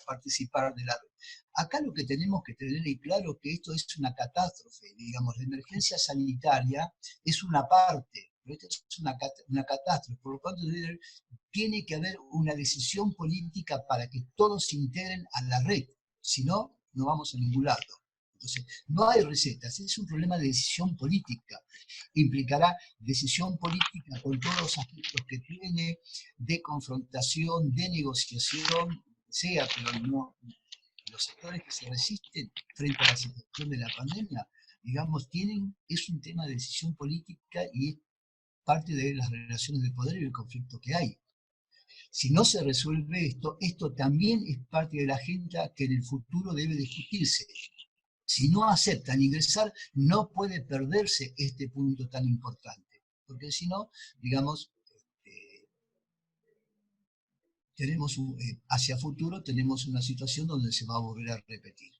de la red? Acá lo que tenemos que tener en claro es que esto es una catástrofe, digamos, la emergencia sanitaria es una parte, pero esto es una catástrofe, por lo tanto tiene que haber una decisión política para que todos se integren a la red, si no, no vamos a ningún lado. Entonces, no hay recetas, es un problema de decisión política. Implicará decisión política con todos los aspectos que tiene, de confrontación, de negociación, sea, pero no, los sectores que se resisten frente a la situación de la pandemia, digamos, es un tema de decisión política y es parte de las relaciones de poder y el conflicto que hay. Si no se resuelve esto también es parte de la agenda que en el futuro debe discutirse. si no aceptan ingresar, no puede perderse este punto tan importante, porque si no, digamos, tenemos hacia futuro tenemos una situación donde se va a volver a repetir.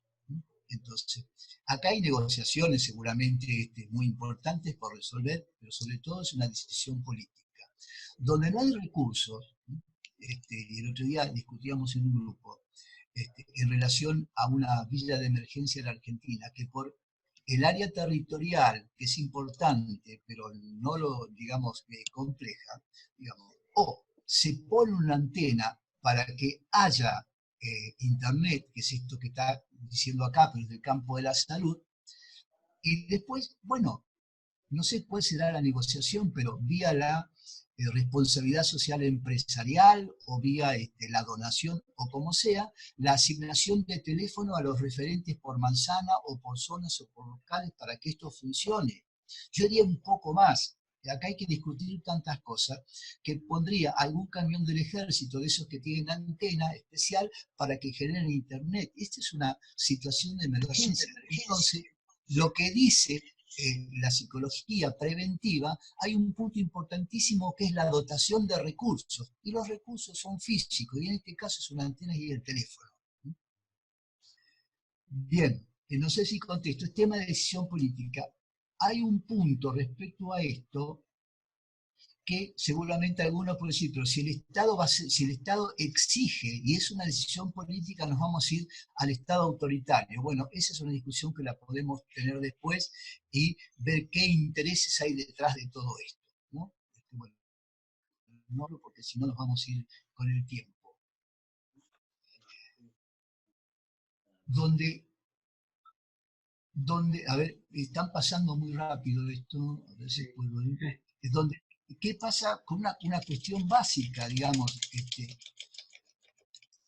Entonces, acá hay negociaciones seguramente muy importantes por resolver, pero sobre todo es una decisión política. Donde no hay recursos, y el otro día discutíamos en un grupo, en relación a una villa de emergencia en la Argentina, que por el área territorial, que es importante, pero no lo, digamos, compleja, digamos, o se pone una antena para que haya internet, que es esto que está diciendo acá, pero es del campo de la salud, y después, bueno, no sé cuál será la negociación, pero vía la responsabilidad social empresarial o vía la donación o como sea, la asignación de teléfono a los referentes por manzana o por zonas o por locales para que esto funcione. Yo diría un poco más, acá hay que discutir tantas cosas, que pondría algún camión del ejército, de esos que tienen antena especial, para que generen internet. Esta es una situación de emergencia. Entonces, lo que dice la psicología preventiva, hay un punto importantísimo que es la dotación de recursos, y los recursos son físicos, y en este caso es una antena y el teléfono. Bien, no sé si contesto, es tema de decisión política. Hay un punto respecto a esto que seguramente algunos pueden decir, pero si el Estado si el Estado exige, y es una decisión política, nos vamos a ir al Estado autoritario. Bueno, esa es una discusión que la podemos tener después y ver qué intereses hay detrás de todo esto, ¿no? Bueno, no, porque si no nos vamos a ir con el tiempo. Donde, a ver, están pasando muy rápido esto, a ver si puedo ir, es donde, ¿qué pasa con una cuestión básica, digamos?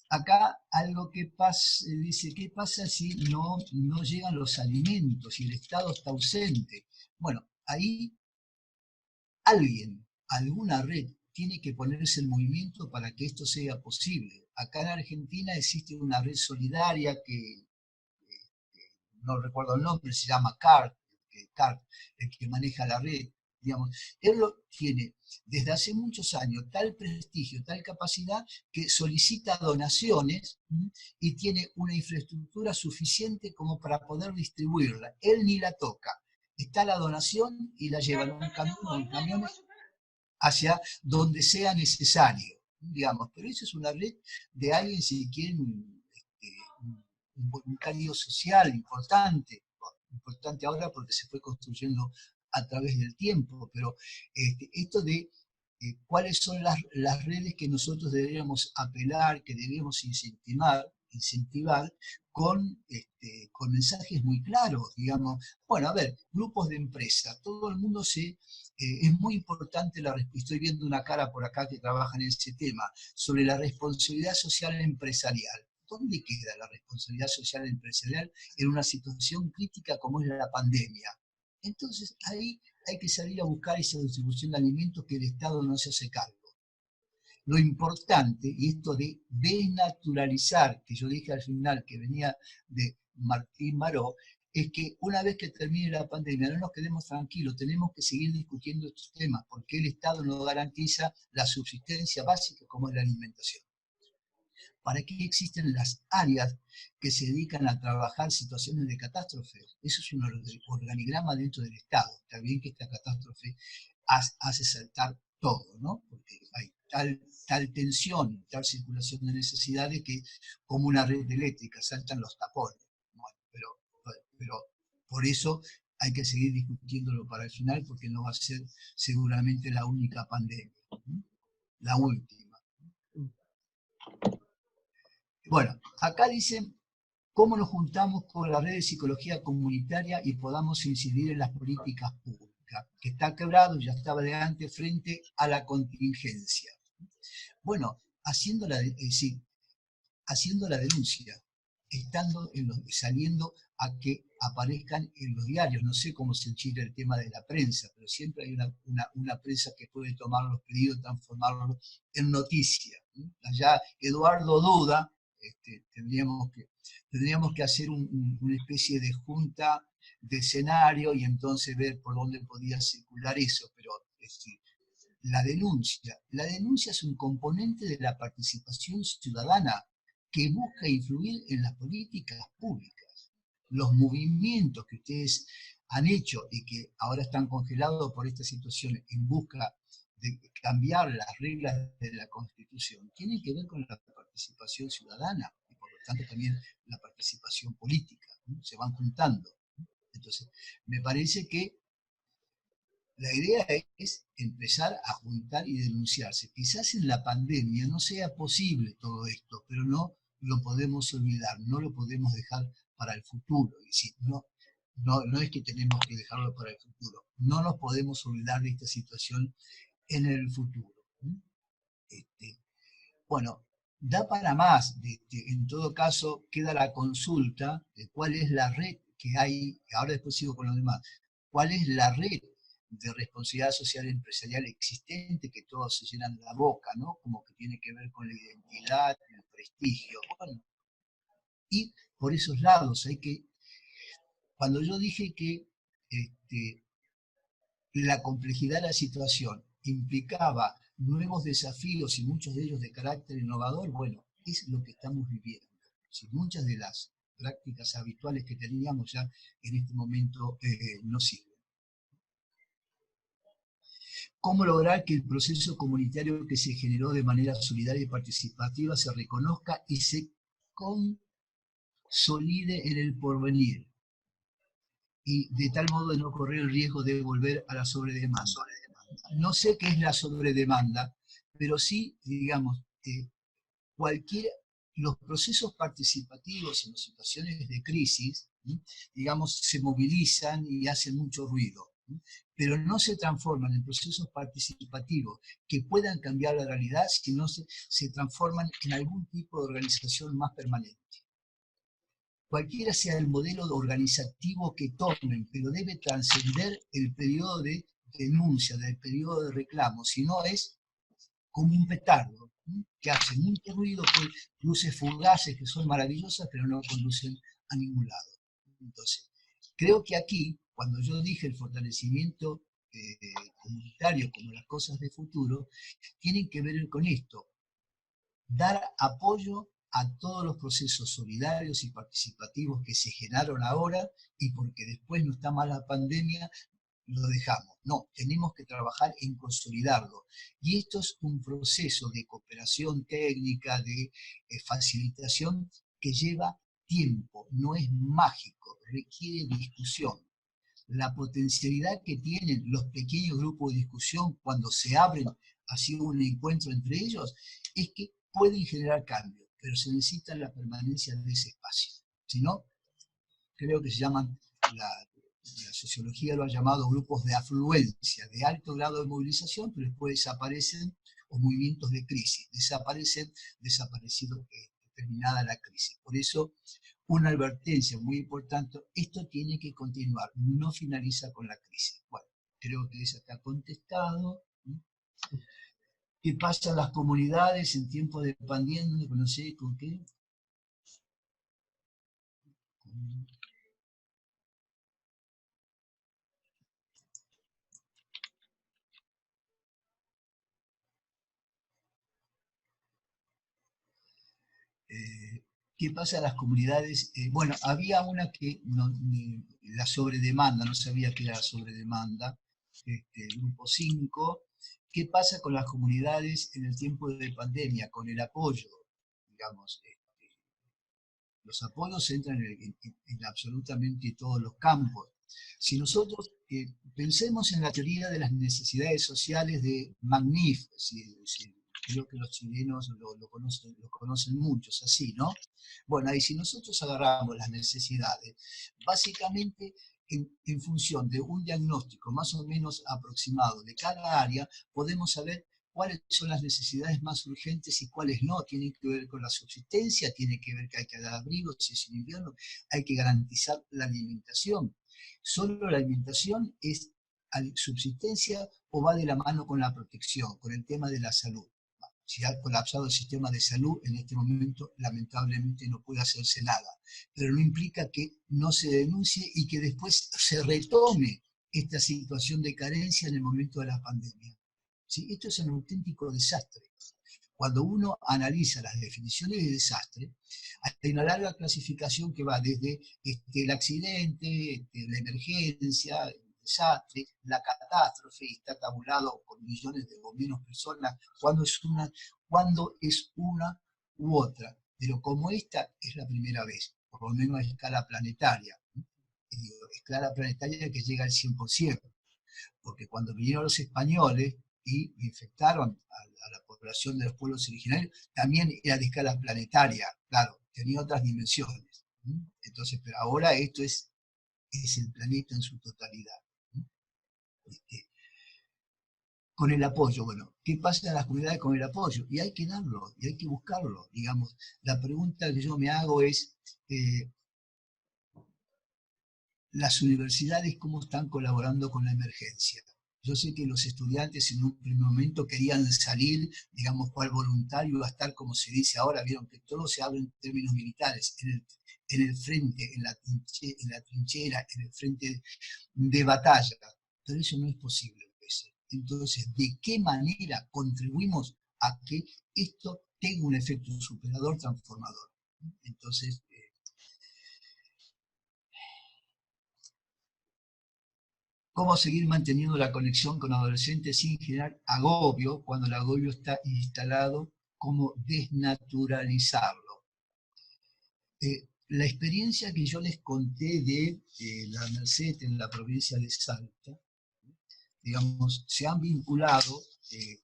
Acá algo que pasa, dice, ¿qué pasa si no llegan los alimentos, si el Estado está ausente? Bueno, ahí alguna red, tiene que ponerse en movimiento para que esto sea posible. Acá en Argentina existe una red solidaria que no recuerdo el nombre, se llama CART, el que maneja la red, digamos. Él tiene desde hace muchos años tal prestigio, tal capacidad, que solicita donaciones y tiene una infraestructura suficiente como para poder distribuirla. Él ni la toca. Está la donación y la llevan en un camión o en camiones hacia donde sea necesario, digamos. Pero eso es una red de alguien, si quieren, un voluntario social importante ahora porque se fue construyendo a través del tiempo, pero esto de cuáles son las redes que nosotros deberíamos apelar, que debemos incentivar con mensajes muy claros, digamos. Bueno, a ver, grupos de empresa, todo el mundo es muy importante, estoy viendo una cara por acá que trabaja en ese tema, sobre la responsabilidad social empresarial. ¿Dónde queda la responsabilidad social empresarial en una situación crítica como es la pandemia? Entonces ahí hay que salir a buscar esa distribución de alimentos que el Estado no se hace cargo. Lo importante, y esto de desnaturalizar, que yo dije al final que venía de Martín Maró, es que una vez que termine la pandemia no nos quedemos tranquilos, tenemos que seguir discutiendo estos temas, porque el Estado no garantiza la subsistencia básica como es la alimentación. ¿Para qué existen las áreas que se dedican a trabajar situaciones de catástrofe? Eso es un organigrama dentro del Estado. Está bien que esta catástrofe hace saltar todo, ¿no? Porque hay tal tensión, tal circulación de necesidades que como una red eléctrica saltan los tapones. Bueno, pero por eso hay que seguir discutiéndolo para el final, porque no va a ser seguramente la única pandemia, ¿no? La última. Bueno, acá dicen cómo nos juntamos con la red de psicología comunitaria y podamos incidir en las políticas públicas, que está quebrado, ya estaba de antes, frente a la contingencia. Bueno, haciendo la denuncia, saliendo a que aparezcan en los diarios. No sé cómo se enchila el tema de la prensa, pero siempre hay una prensa que puede tomar los pedidos y transformarlos en noticia. Allá Eduardo Duda, tendríamos que hacer una especie de junta de escenario y entonces ver por dónde podía circular eso, pero es decir, la denuncia es un componente de la participación ciudadana que busca influir en las políticas públicas. Los movimientos que ustedes han hecho y que ahora están congelados por esta situación en busca de cambiar las reglas de la Constitución, tienen que ver con la participación ciudadana y por lo tanto también la participación política, ¿no? Se van juntando. Entonces, me parece que la idea es empezar a juntar y denunciarse. Quizás en la pandemia no sea posible todo esto, pero no lo podemos olvidar, no lo podemos dejar para el futuro. Es decir, no es que tenemos que dejarlo para el futuro, no nos podemos olvidar de esta situación en el futuro. Bueno, da para más. En todo caso, queda la consulta de cuál es la red que hay, ahora después sigo con los demás, cuál es la red de responsabilidad social empresarial existente, que todos se llenan la boca, ¿no? Como que tiene que ver con la identidad, el prestigio. Bueno, y por esos lados hay que, cuando yo dije que la complejidad de la situación implicaba nuevos desafíos y muchos de ellos de carácter innovador, bueno, es lo que estamos viviendo. Si muchas de las prácticas habituales que teníamos ya en este momento no sirven. ¿Cómo lograr que el proceso comunitario que se generó de manera solidaria y participativa se reconozca y se consolide en el porvenir? Y de tal modo de no correr el riesgo de volver a la sobredemanda. No sé qué es la sobredemanda, pero sí, digamos, los procesos participativos en las situaciones de crisis, digamos, se movilizan y hacen mucho ruido, pero no se transforman en procesos participativos que puedan cambiar la realidad, sino se transforman en algún tipo de organización más permanente. Cualquiera sea el modelo organizativo que tomen, pero debe trascender el periodo de denuncia, del periodo de reclamo, si no es como un petardo, que hace mucho ruido, con luces fugaces que son maravillosas, pero no conducen a ningún lado. Entonces, creo que aquí, cuando yo dije el fortalecimiento comunitario como las cosas de futuro, tienen que ver con esto, dar apoyo a todos los procesos solidarios y participativos que se generaron ahora, y porque después no está más la pandemia, lo dejamos. No, tenemos que trabajar en consolidarlo. Y esto es un proceso de cooperación técnica, de facilitación que lleva tiempo, no es mágico, requiere discusión. La potencialidad que tienen los pequeños grupos de discusión cuando se abren hacia un encuentro entre ellos es que pueden generar cambios, pero se necesita la permanencia de ese espacio. Si no, creo que se llaman, la sociología lo ha llamado grupos de afluencia, de alto grado de movilización, pero después desaparecen, o movimientos de crisis, desaparecido terminada la crisis. Por eso, una advertencia muy importante, esto tiene que continuar, no finaliza con la crisis. Bueno, creo que eso está contestado. ¿Qué pasa en las comunidades en tiempos de pandemia? No sé con qué. ¿Qué pasa en las comunidades? Bueno, había una que, la sobredemanda, no sabía que era la sobredemanda, grupo 5. ¿Qué pasa con las comunidades en el tiempo de pandemia, con el apoyo? Digamos, los apoyos entran en absolutamente todos los campos. Si pensemos en la teoría de las necesidades sociales de Magnif, creo que los chilenos lo conocen muchos, así, ¿no? Bueno, ahí si nosotros agarramos las necesidades, básicamente en función de un diagnóstico más o menos aproximado de cada área, podemos saber cuáles son las necesidades más urgentes y cuáles no. Tienen que ver con la subsistencia, tiene que ver que hay que dar abrigo, si es en invierno, hay que garantizar la alimentación. Solo la alimentación es subsistencia o va de la mano con la protección, con el tema de la salud. Si ha colapsado el sistema de salud, en este momento lamentablemente no puede hacerse nada. Pero no implica que no se denuncie y que después se retome esta situación de carencia en el momento de la pandemia. ¿Sí? Esto es un auténtico desastre. Cuando uno analiza las definiciones de desastre, hay una larga clasificación que va desde el accidente, la emergencia, el desastre, la catástrofe, y está tabulado con millones de o menos personas, cuando es una u otra. Pero como esta es la primera vez, por lo menos a escala planetaria, escala planetaria que llega al 100%, porque cuando vinieron los españoles y infectaron a la población de los pueblos originarios, también era de escala planetaria, claro, tenía otras dimensiones. Entonces, pero ahora esto es el planeta en su totalidad. Con el apoyo, bueno, ¿qué pasa en las comunidades con el apoyo? Y hay que darlo, y hay que buscarlo, digamos. La pregunta que yo me hago es, las universidades, ¿cómo están colaborando con la emergencia? Yo sé que los estudiantes en un primer momento querían salir, digamos, cual voluntario, a estar, como se dice ahora, vieron que todo se habla en términos militares, en el frente, en la trinchera, en el frente de batalla, pero eso no es posible. Entonces, ¿de qué manera contribuimos a que esto tenga un efecto superador, transformador? Entonces, ¿cómo seguir manteniendo la conexión con adolescentes sin generar agobio cuando el agobio está instalado? ¿Cómo desnaturalizarlo? La experiencia que yo les conté de la Merced en la provincia de Salta, digamos, se han vinculado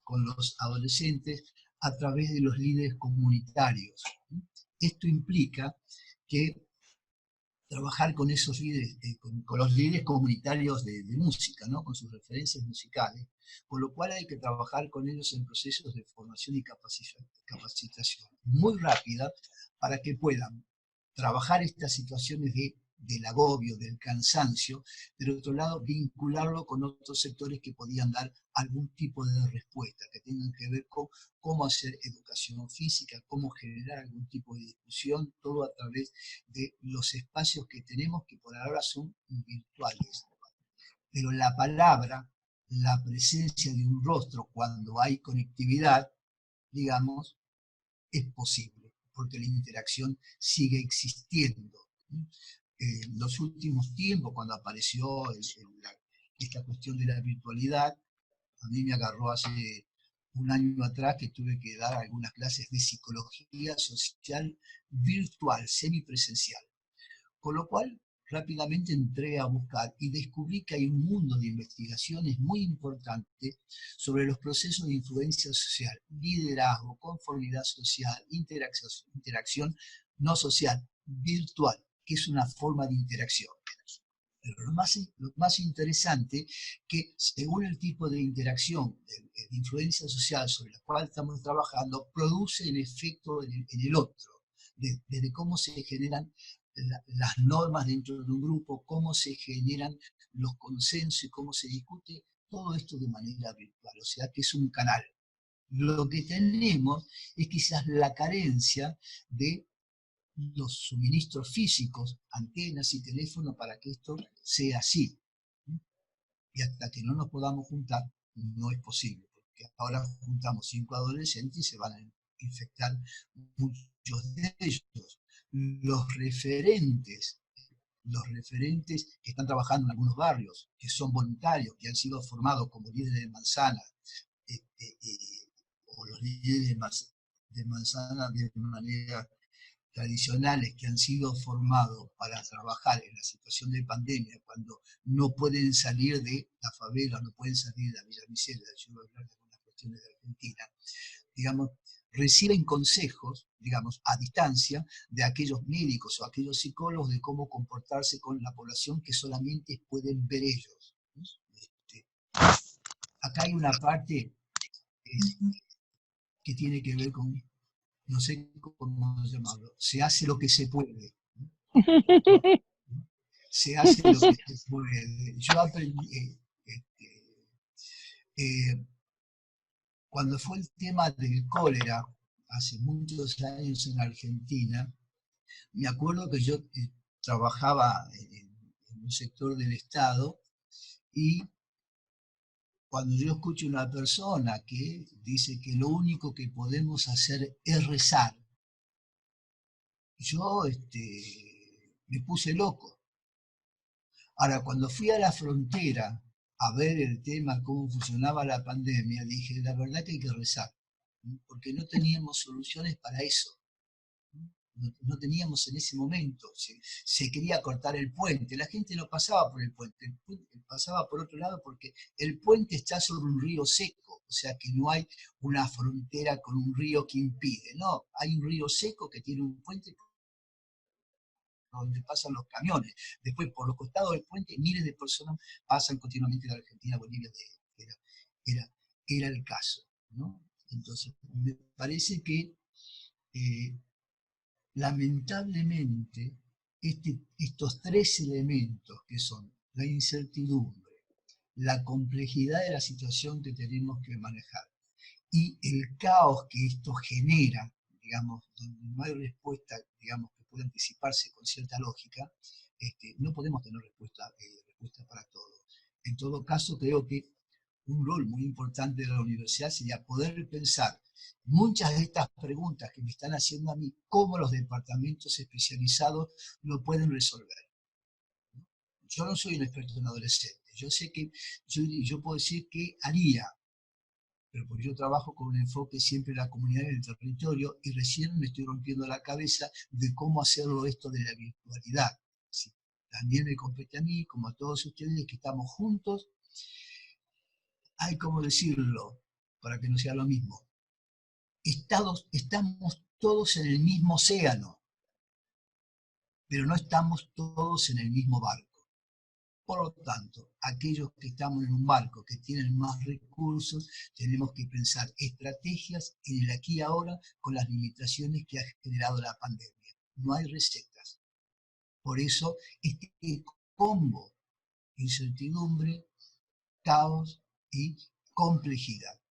con los adolescentes a través de los líderes comunitarios. Esto implica que trabajar con esos líderes, con los líderes comunitarios de música, ¿no? Con sus referencias musicales, por lo cual hay que trabajar con ellos en procesos de formación y capacitación muy rápida para que puedan trabajar estas situaciones del agobio, del cansancio, pero por otro lado vincularlo con otros sectores que podían dar algún tipo de respuesta, que tengan que ver con cómo hacer educación física, cómo generar algún tipo de discusión, todo a través de los espacios que tenemos, que por ahora son virtuales. Pero la palabra, la presencia de un rostro cuando hay conectividad, digamos, es posible, porque la interacción sigue existiendo. En los últimos tiempos, cuando apareció esta cuestión de la virtualidad, a mí me agarró hace un año atrás que tuve que dar algunas clases de psicología social virtual, semipresencial. Con lo cual, rápidamente entré a buscar y descubrí que hay un mundo de investigaciones muy importante sobre los procesos de influencia social, liderazgo, conformidad social, interacción no social, virtual, que es una forma de interacción. Pero lo más interesante que según el tipo de interacción, de influencia social sobre la cual estamos trabajando, produce el efecto en el otro, desde cómo se generan las normas dentro de un grupo, cómo se generan los consensos y cómo se discute, todo esto de manera virtual, o sea que es un canal. Lo que tenemos es quizás la carencia de los suministros físicos, antenas y teléfonos para que esto sea así. Y hasta que no nos podamos juntar, no es posible, porque ahora juntamos 5 adolescentes y se van a infectar muchos de ellos. Los referentes que están trabajando en algunos barrios, que son voluntarios, que han sido formados como líderes de manzana, o los líderes de manzana de manera tradicionales que han sido formados para trabajar en la situación de pandemia, cuando no pueden salir de la favela, no pueden salir de la Villa Miseria, yo voy a hablar de algunas cuestiones de Argentina, digamos, reciben consejos, digamos, a distancia de aquellos médicos o aquellos psicólogos de cómo comportarse con la población que solamente pueden ver ellos. Acá hay una parte que tiene que ver con, no sé cómo llamarlo, se hace lo que se puede. Se hace lo que se puede. Yo aprendí, cuando fue el tema del cólera, hace muchos años en Argentina, me acuerdo que yo trabajaba en un sector del Estado y cuando yo escucho a una persona que dice que lo único que podemos hacer es rezar, yo me puse loco. Ahora, cuando fui a la frontera a ver el tema, cómo funcionaba la pandemia, dije, la verdad que hay que rezar, porque no teníamos soluciones para eso. No teníamos en ese momento, se quería cortar el puente, la gente no pasaba por el puente pasaba por otro lado porque el puente está sobre un río seco, o sea que no hay una frontera con un río que impide, no, hay un río seco que tiene un puente donde pasan los camiones, después por los costados del puente miles de personas pasan continuamente de Argentina a Bolivia, era el caso, ¿no? Entonces me parece que lamentablemente, estos tres elementos que son la incertidumbre, la complejidad de la situación que tenemos que manejar y el caos que esto genera, digamos, donde no hay respuesta, digamos, que pueda anticiparse con cierta lógica, no podemos tener respuesta para todo. En todo caso, creo que un rol muy importante de la universidad sería poder pensar muchas de estas preguntas que me están haciendo a mí, cómo los departamentos especializados lo pueden resolver. Yo no soy un experto en adolescentes, yo sé que, yo puedo decir que haría, pero porque yo trabajo con un enfoque siempre en la comunidad y en el territorio, y recién me estoy rompiendo la cabeza de cómo hacerlo esto de la virtualidad. ¿Sí? También me compete a mí, como a todos ustedes, que estamos juntos. Hay como decirlo, para que no sea lo mismo. Estamos todos en el mismo océano, pero no estamos todos en el mismo barco. Por lo tanto, aquellos que estamos en un barco que tienen más recursos, tenemos que pensar estrategias en el aquí y ahora con las limitaciones que ha generado la pandemia. No hay recetas. Por eso, este combo, incertidumbre, caos y complejidad.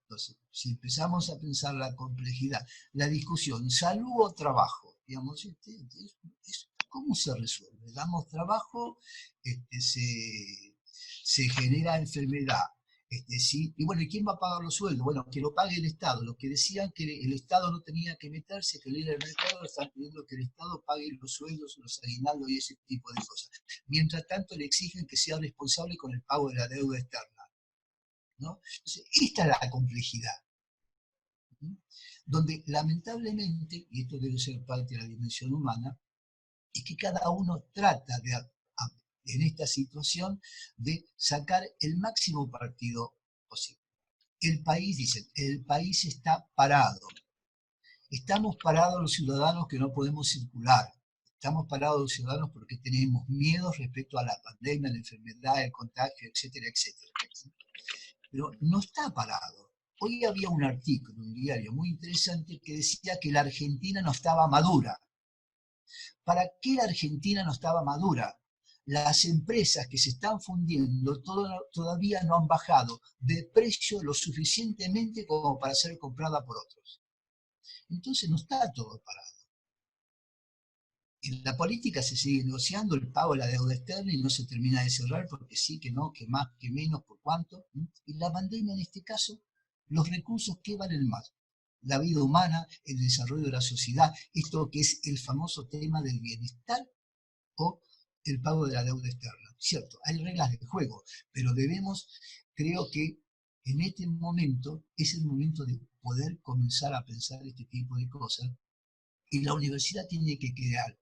Entonces, si empezamos a pensar la complejidad, la discusión, salud o trabajo, digamos, ¿cómo se resuelve? Damos trabajo, se genera enfermedad, ¿sí? Y bueno, ¿y quién va a pagar los sueldos? Bueno, que lo pague el Estado. Los que decían que el Estado no tenía que meterse, que el libre mercado, están pidiendo que el Estado pague los sueldos, los aguinaldos y ese tipo de cosas. Mientras tanto, le exigen que sea responsable con el pago de la deuda externa, ¿no? Entonces, esta es la complejidad, donde lamentablemente, y esto debe ser parte de la dimensión humana, es que cada uno trata en esta situación de sacar el máximo partido posible. El país, dicen, el país está parado. Estamos parados los ciudadanos que no podemos circular. Estamos parados los ciudadanos porque tenemos miedo respecto a la pandemia, la enfermedad, el contagio, etcétera, etcétera. Pero no está parado. Hoy había un artículo en un diario muy interesante que decía que la Argentina no estaba madura. ¿Para qué la Argentina no estaba madura? Las empresas que se están fundiendo todavía no han bajado de precio lo suficientemente como para ser comprada por otros. Entonces no está todo parado. En la política se sigue negociando el pago de la deuda externa y no se termina de cerrar porque sí, que no, que más, que menos, por cuánto. Y la pandemia en este caso, los recursos, ¿qué valen más? La vida humana, el desarrollo de la sociedad, esto que es el famoso tema del bienestar o el pago de la deuda externa. Cierto, hay reglas de juego, pero debemos, creo que en este momento es el momento de poder comenzar a pensar este tipo de cosas. Y la universidad tiene que crear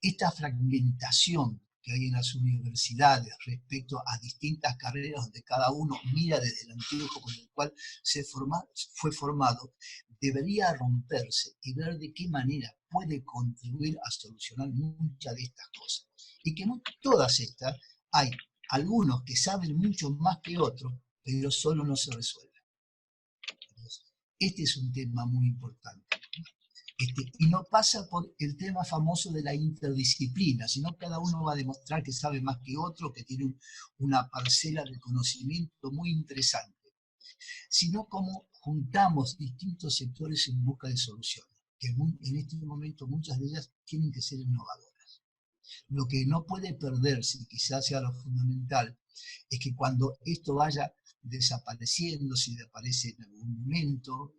esta fragmentación que hay en las universidades respecto a distintas carreras donde cada uno mira desde el anteojo con el cual fue formado, debería romperse y ver de qué manera puede contribuir a solucionar muchas de estas cosas. Y que no todas estas, hay algunos que saben mucho más que otros, pero solo no se resuelven. Entonces, este es un tema muy importante. Y no pasa por el tema famoso de la interdisciplina, sino cada uno va a demostrar que sabe más que otro, que tiene una parcela de conocimiento muy interesante. sino cómo juntamos distintos sectores en busca de soluciones, que en este momento muchas de ellas tienen que ser innovadoras. Lo que no puede perderse, y quizás sea lo fundamental, es que cuando esto vaya desapareciendo, si desaparece en algún momento,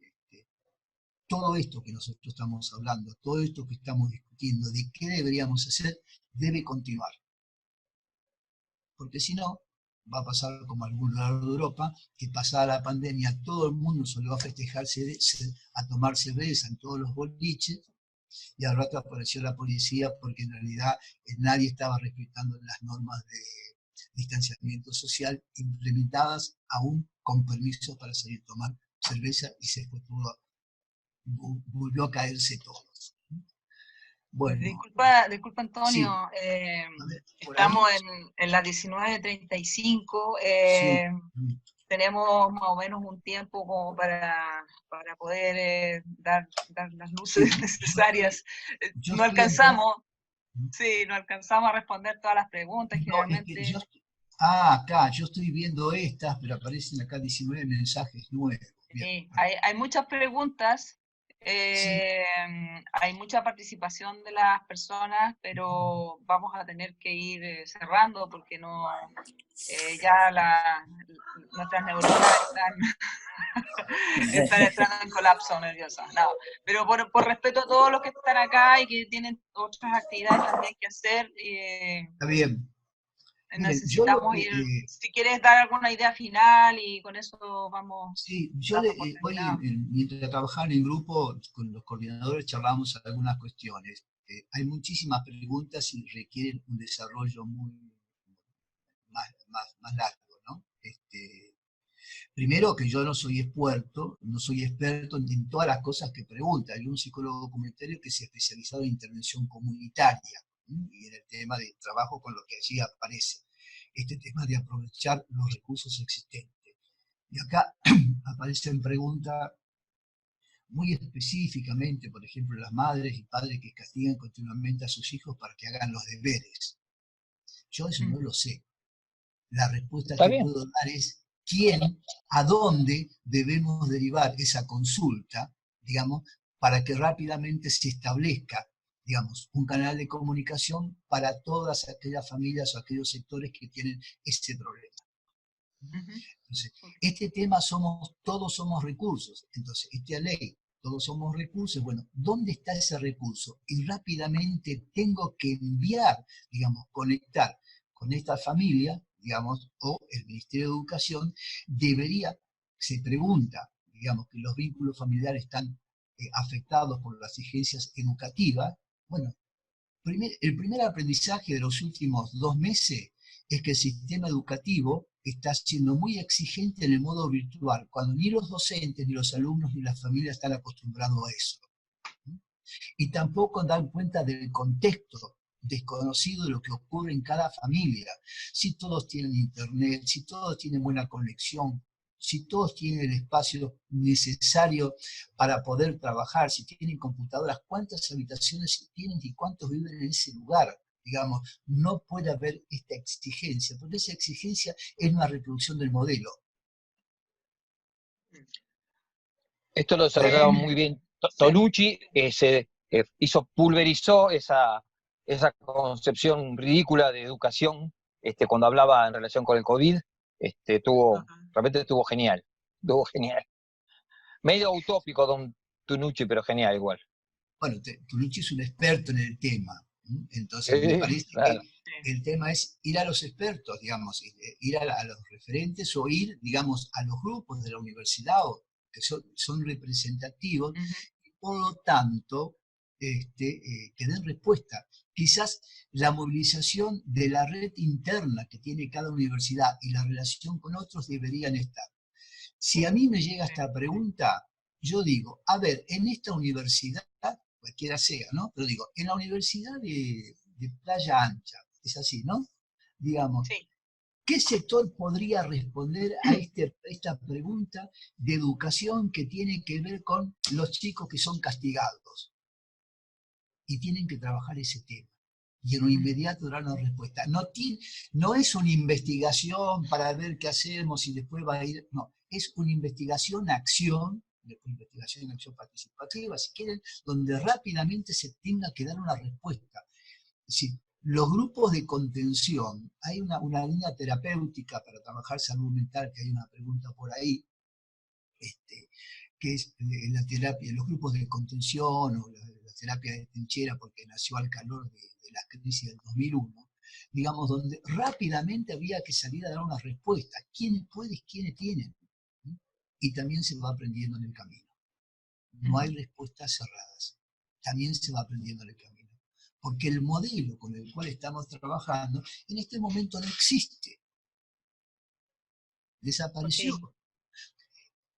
todo esto que nosotros estamos hablando, todo esto que estamos discutiendo, de qué deberíamos hacer, debe continuar. Porque si no, va a pasar como en algún lugar de Europa, que pasada la pandemia todo el mundo se lo va a festejarse, a tomar cerveza en todos los boliches, y al rato apareció la policía porque en realidad nadie estaba respetando las normas de distanciamiento social implementadas aún con permiso para salir a tomar cerveza, y se fue todo, volvió a caerse todo. Bueno, disculpa Antonio, sí. Estamos en las 19:35, tenemos más o menos un tiempo como para poder dar las luces necesarias. No alcanzamos a responder todas las preguntas, generalmente. Acá, yo estoy viendo estas, pero aparecen acá 19 mensajes nuevos. Sí, hay muchas preguntas. Hay mucha participación de las personas, pero vamos a tener que ir cerrando porque no ya nuestras neuronas están entrando en colapso nervioso. No, pero por respeto a todos los que están acá y que tienen otras actividades también que hacer, está bien. Necesitamos ir, si quieres dar alguna idea final y con eso vamos. Sí, yo hoy, mientras trabajaba en el grupo, con los coordinadores charlamos algunas cuestiones. Hay muchísimas preguntas y requieren un desarrollo más largo, ¿no? Primero que yo no soy experto en todas las cosas que pregunta. Hay un psicólogo comunitario que se ha especializado en intervención comunitaria y en el tema de trabajo con lo que allí aparece. Este tema de aprovechar los recursos existentes. Y acá aparecen preguntas muy específicamente, por ejemplo, las madres y padres que castigan continuamente a sus hijos para que hagan los deberes. Yo eso no lo sé. La respuesta que puedo dar es a dónde debemos derivar esa consulta, digamos, para que rápidamente se establezca, digamos, un canal de comunicación para todas aquellas familias o aquellos sectores que tienen ese problema. Entonces, este tema todos somos recursos. Entonces, esta ley, todos somos recursos, bueno, ¿dónde está ese recurso? Y rápidamente tengo que enviar, digamos, conectar con esta familia, digamos, o el Ministerio de Educación, se pregunta, digamos, que los vínculos familiares están afectados por las exigencias educativas. Bueno, el primer aprendizaje de los últimos 2 meses es que el sistema educativo está siendo muy exigente en el modo virtual, cuando ni los docentes, ni los alumnos, ni las familias están acostumbrados a eso. Y tampoco dan cuenta del contexto desconocido de lo que ocurre en cada familia. Si todos tienen internet, si todos tienen buena conexión, si todos tienen el espacio necesario para poder trabajar, si tienen computadoras, cuántas habitaciones tienen y cuántos viven en ese lugar. Digamos, no puede haber esta exigencia, porque esa exigencia es una reproducción del modelo. Esto lo desarrollaba muy bien Tonucci, pulverizó esa concepción ridícula de educación cuando hablaba en relación con el COVID. Realmente estuvo genial. Medio utópico don Tonucci, pero genial igual. Bueno, Tonucci es un experto en el tema. Entonces, me parece que el tema es ir a los expertos, digamos, ir a los referentes o ir, digamos, a los grupos de la universidad que son representativos y por lo tanto que den respuesta. Quizás la movilización de la red interna que tiene cada universidad y la relación con otros deberían estar. Si a mí me llega esta pregunta, yo digo, a ver, en esta universidad, cualquiera sea, ¿no? Pero digo, en la Universidad de Playa Ancha, es así, ¿no? Digamos, sí. ¿Qué sector podría responder a esta pregunta de educación que tiene que ver con los chicos que son castigados? Y tienen que trabajar ese tema. Y en lo inmediato darán una respuesta. No es una investigación para ver qué hacemos y después va a ir, no. es una investigación-acción, investigación-acción participativa, si quieren, donde rápidamente se tenga que dar una respuesta. Es decir, los grupos de contención, hay una línea terapéutica para trabajar salud mental, que hay una pregunta por ahí, que es la terapia, los grupos de contención o la terapia de trinchera, porque nació al calor de la crisis del 2001, digamos, donde rápidamente había que salir a dar una respuesta. ¿Quiénes pueden, quiénes tienen? Y también se va aprendiendo en el camino. No hay respuestas cerradas. También se va aprendiendo en el camino. Porque el modelo con el cual estamos trabajando en este momento no existe. Desapareció. Okay.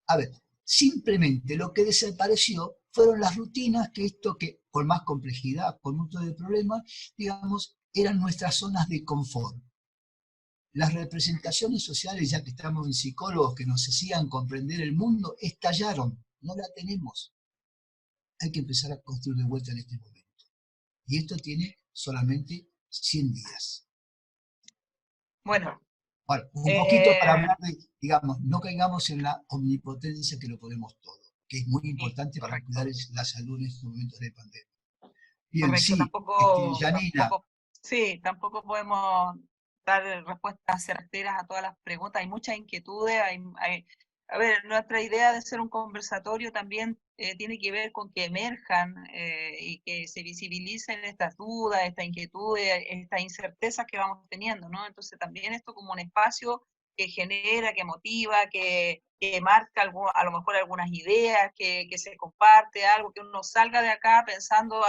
A ver, simplemente lo que desapareció fueron las rutinas, que con más complejidad, con mucho de problemas, digamos, eran nuestras zonas de confort. Las representaciones sociales, ya que estamos en psicólogos que nos hacían comprender el mundo, estallaron, no la tenemos. Hay que empezar a construir de vuelta en este momento. Y esto tiene solamente 100 días. Bueno, un poquito para hablar de, digamos, no caigamos en la omnipotencia que lo podemos todo, que es muy importante para cuidar la salud en estos momentos de pandemia. Bien, correcto, sí, Janina. Tampoco podemos dar respuestas certeras a todas las preguntas, hay muchas inquietudes, a ver, nuestra idea de ser un conversatorio también tiene que ver con que emerjan y que se visibilicen estas dudas, estas inquietudes, estas incertezas que vamos teniendo, ¿no? Entonces también esto como un espacio que genera, que motiva, que marca a lo mejor algunas ideas, que se comparte algo, que uno salga de acá pensando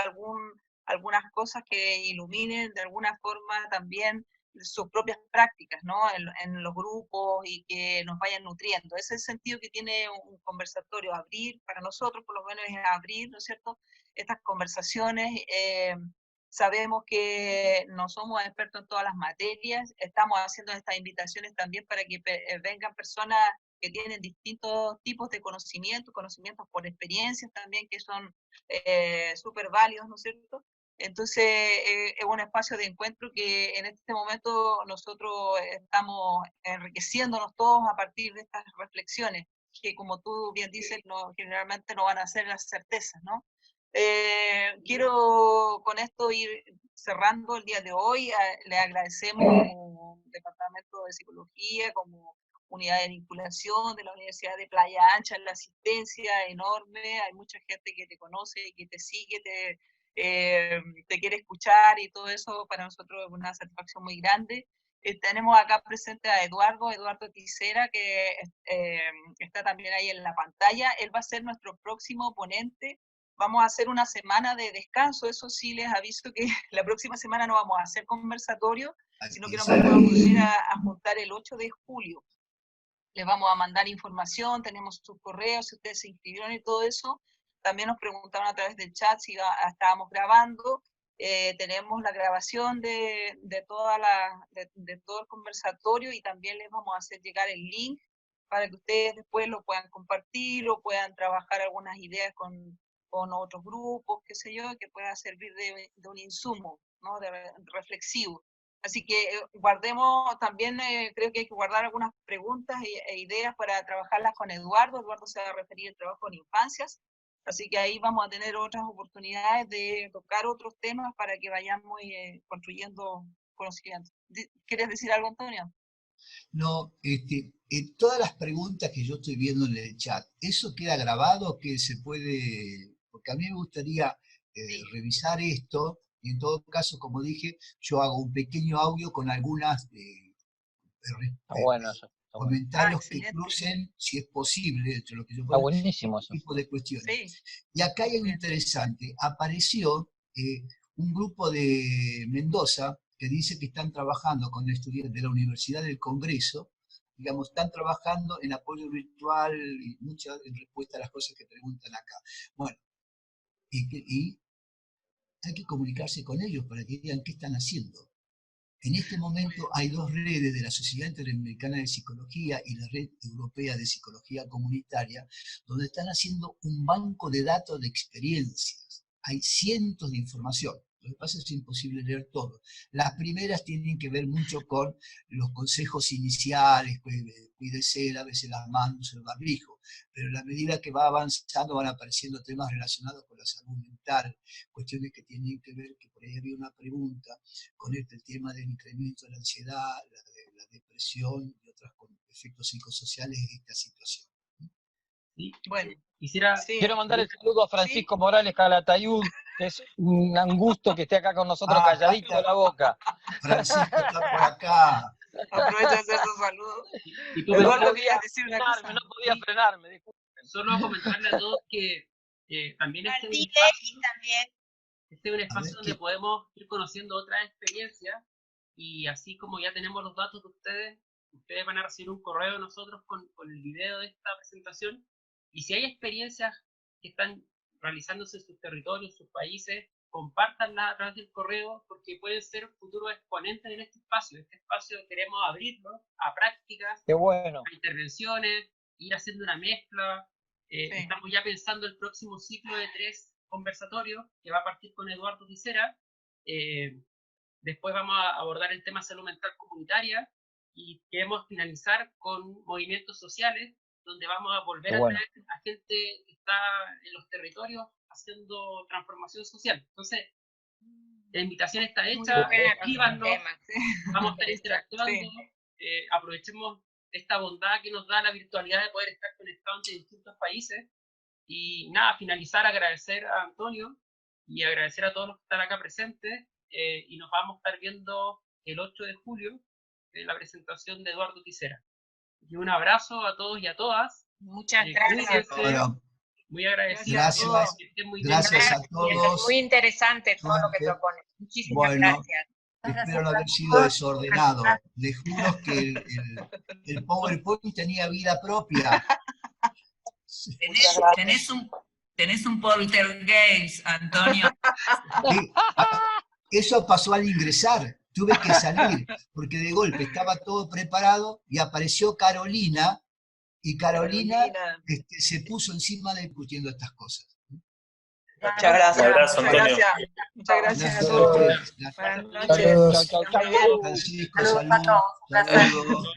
algunas cosas que iluminen de alguna forma también sus propias prácticas, ¿no? En los grupos y que nos vayan nutriendo. Ese es el sentido que tiene un conversatorio, abrir, para nosotros por lo menos es abrir, ¿no es cierto?, estas conversaciones. Sabemos que no somos expertos en todas las materias, estamos haciendo estas invitaciones también para que vengan personas que tienen distintos tipos de conocimientos por experiencias también, que son súper válidos, ¿no es cierto? Entonces, es un espacio de encuentro que en este momento nosotros estamos enriqueciéndonos todos a partir de estas reflexiones, que como tú bien dices, generalmente no van a ser las certezas, ¿no? Quiero con esto ir cerrando el día de hoy. Le agradecemos como Departamento de Psicología, como Unidad de Vinculación de la Universidad de Playa Ancha, la asistencia enorme. Hay mucha gente que te conoce, que te sigue, te quiere escuchar y todo eso para nosotros es una satisfacción muy grande. Tenemos acá presente a Eduardo Ticera, que está también ahí en la pantalla. Él va a ser nuestro próximo ponente. Vamos a hacer una semana de descanso, eso sí les aviso que la próxima semana no vamos a hacer conversatorio, sino que nos vamos a volver a juntar el 8 de julio. Les vamos a mandar información, tenemos sus correos, si ustedes se inscribieron y todo eso. También nos preguntaron a través del chat si estábamos grabando. Tenemos la grabación de todo el conversatorio y también les vamos a hacer llegar el link para que ustedes después lo puedan compartir o puedan trabajar algunas ideas con otros grupos, qué sé yo, que pueda servir de un insumo, ¿no?, reflexivo. Así que guardemos también, creo que hay que guardar algunas preguntas e ideas para trabajarlas con Eduardo. Eduardo se va a referir al trabajo en infancias, así que ahí vamos a tener otras oportunidades de tocar otros temas para que vayamos construyendo conocimiento. ¿Quieres decir algo, Antonio? No, todas las preguntas que yo estoy viendo en el chat, ¿eso queda grabado? Que se puede, porque a mí me gustaría revisar esto, y en todo caso, como dije, yo hago un pequeño audio con algunas comentarios que crucen, si es posible, entre lo que yo puedo, buenísimo este tipo de cuestiones. Sí. Y acá hay algo interesante, apareció un grupo de Mendoza que dice que están trabajando con estudiantes de la Universidad del Congreso, digamos, están trabajando en apoyo virtual y muchas en respuesta a las cosas que preguntan acá. Bueno, y hay que comunicarse con ellos para que digan qué están haciendo. En este momento hay dos redes de la Sociedad Interamericana de Psicología y la Red Europea de Psicología Comunitaria, donde están haciendo un banco de datos de experiencias. Hay cientos de información. Lo que pasa es que es imposible leer todo. Las primeras tienen que ver mucho con los consejos iniciales, cuídese, lávese las manos, el barbijo, pero a la medida que va avanzando van apareciendo temas relacionados con la salud mental, cuestiones que tienen que ver, que por ahí había una pregunta, con el tema del incremento de la ansiedad, la depresión y otros efectos psicosociales de esta situación. Sí. Bueno, quiero mandar el saludo a Francisco Morales Calatayud, que es un gusto que esté acá con nosotros calladito de la boca. Francisco está por acá. Aprovecho de hacer su saludo. Y tú Eduardo, querías decir una cosa. No podía frenarme, disculpen. Solo a comentarle a todos que también este es un espacio donde podemos ir conociendo otras experiencias, y así como ya tenemos los datos de ustedes van a recibir un correo de nosotros con el video de esta presentación, y si hay experiencias que están realizándose en sus territorios, sus países, compártanlas a través del correo, porque pueden ser futuros exponentes en este espacio. Este espacio queremos abrirlo a prácticas, Qué bueno, a intervenciones, ir haciendo una mezcla. Estamos ya pensando el próximo ciclo de 3 conversatorios, que va a partir con Eduardo Tisera. Después vamos a abordar el tema salud mental comunitaria, y queremos finalizar con movimientos sociales, donde vamos a volver a traer a gente que está en los territorios haciendo transformación social. Entonces, la invitación está hecha, escríbanos, vamos a estar interactuando, aprovechemos esta bondad que nos da la virtualidad de poder estar conectados entre distintos países. Y nada, finalizar, agradecer a Antonio y agradecer a todos los que están acá presentes, y nos vamos a estar viendo el 8 de julio en la presentación de Eduardo Tisera. Y un abrazo a todos y a todas. Muchas gracias. Muy agradecido. Gracias. Gracias a todos. Muy interesante todo lo que propone. Muchísimas gracias. Espero no haber sido desordenado. Les juro que el PowerPoint tenía vida propia. Tenés un poltergeist, Antonio. Eso pasó al ingresar. Tuve que salir, porque de golpe estaba todo preparado y apareció Carolina, y Carolina se puso encima discutiendo estas cosas. Muchas gracias. Un abrazo, Antonio. Muchas gracias a todos. Buenas noches. Francisco, saludos.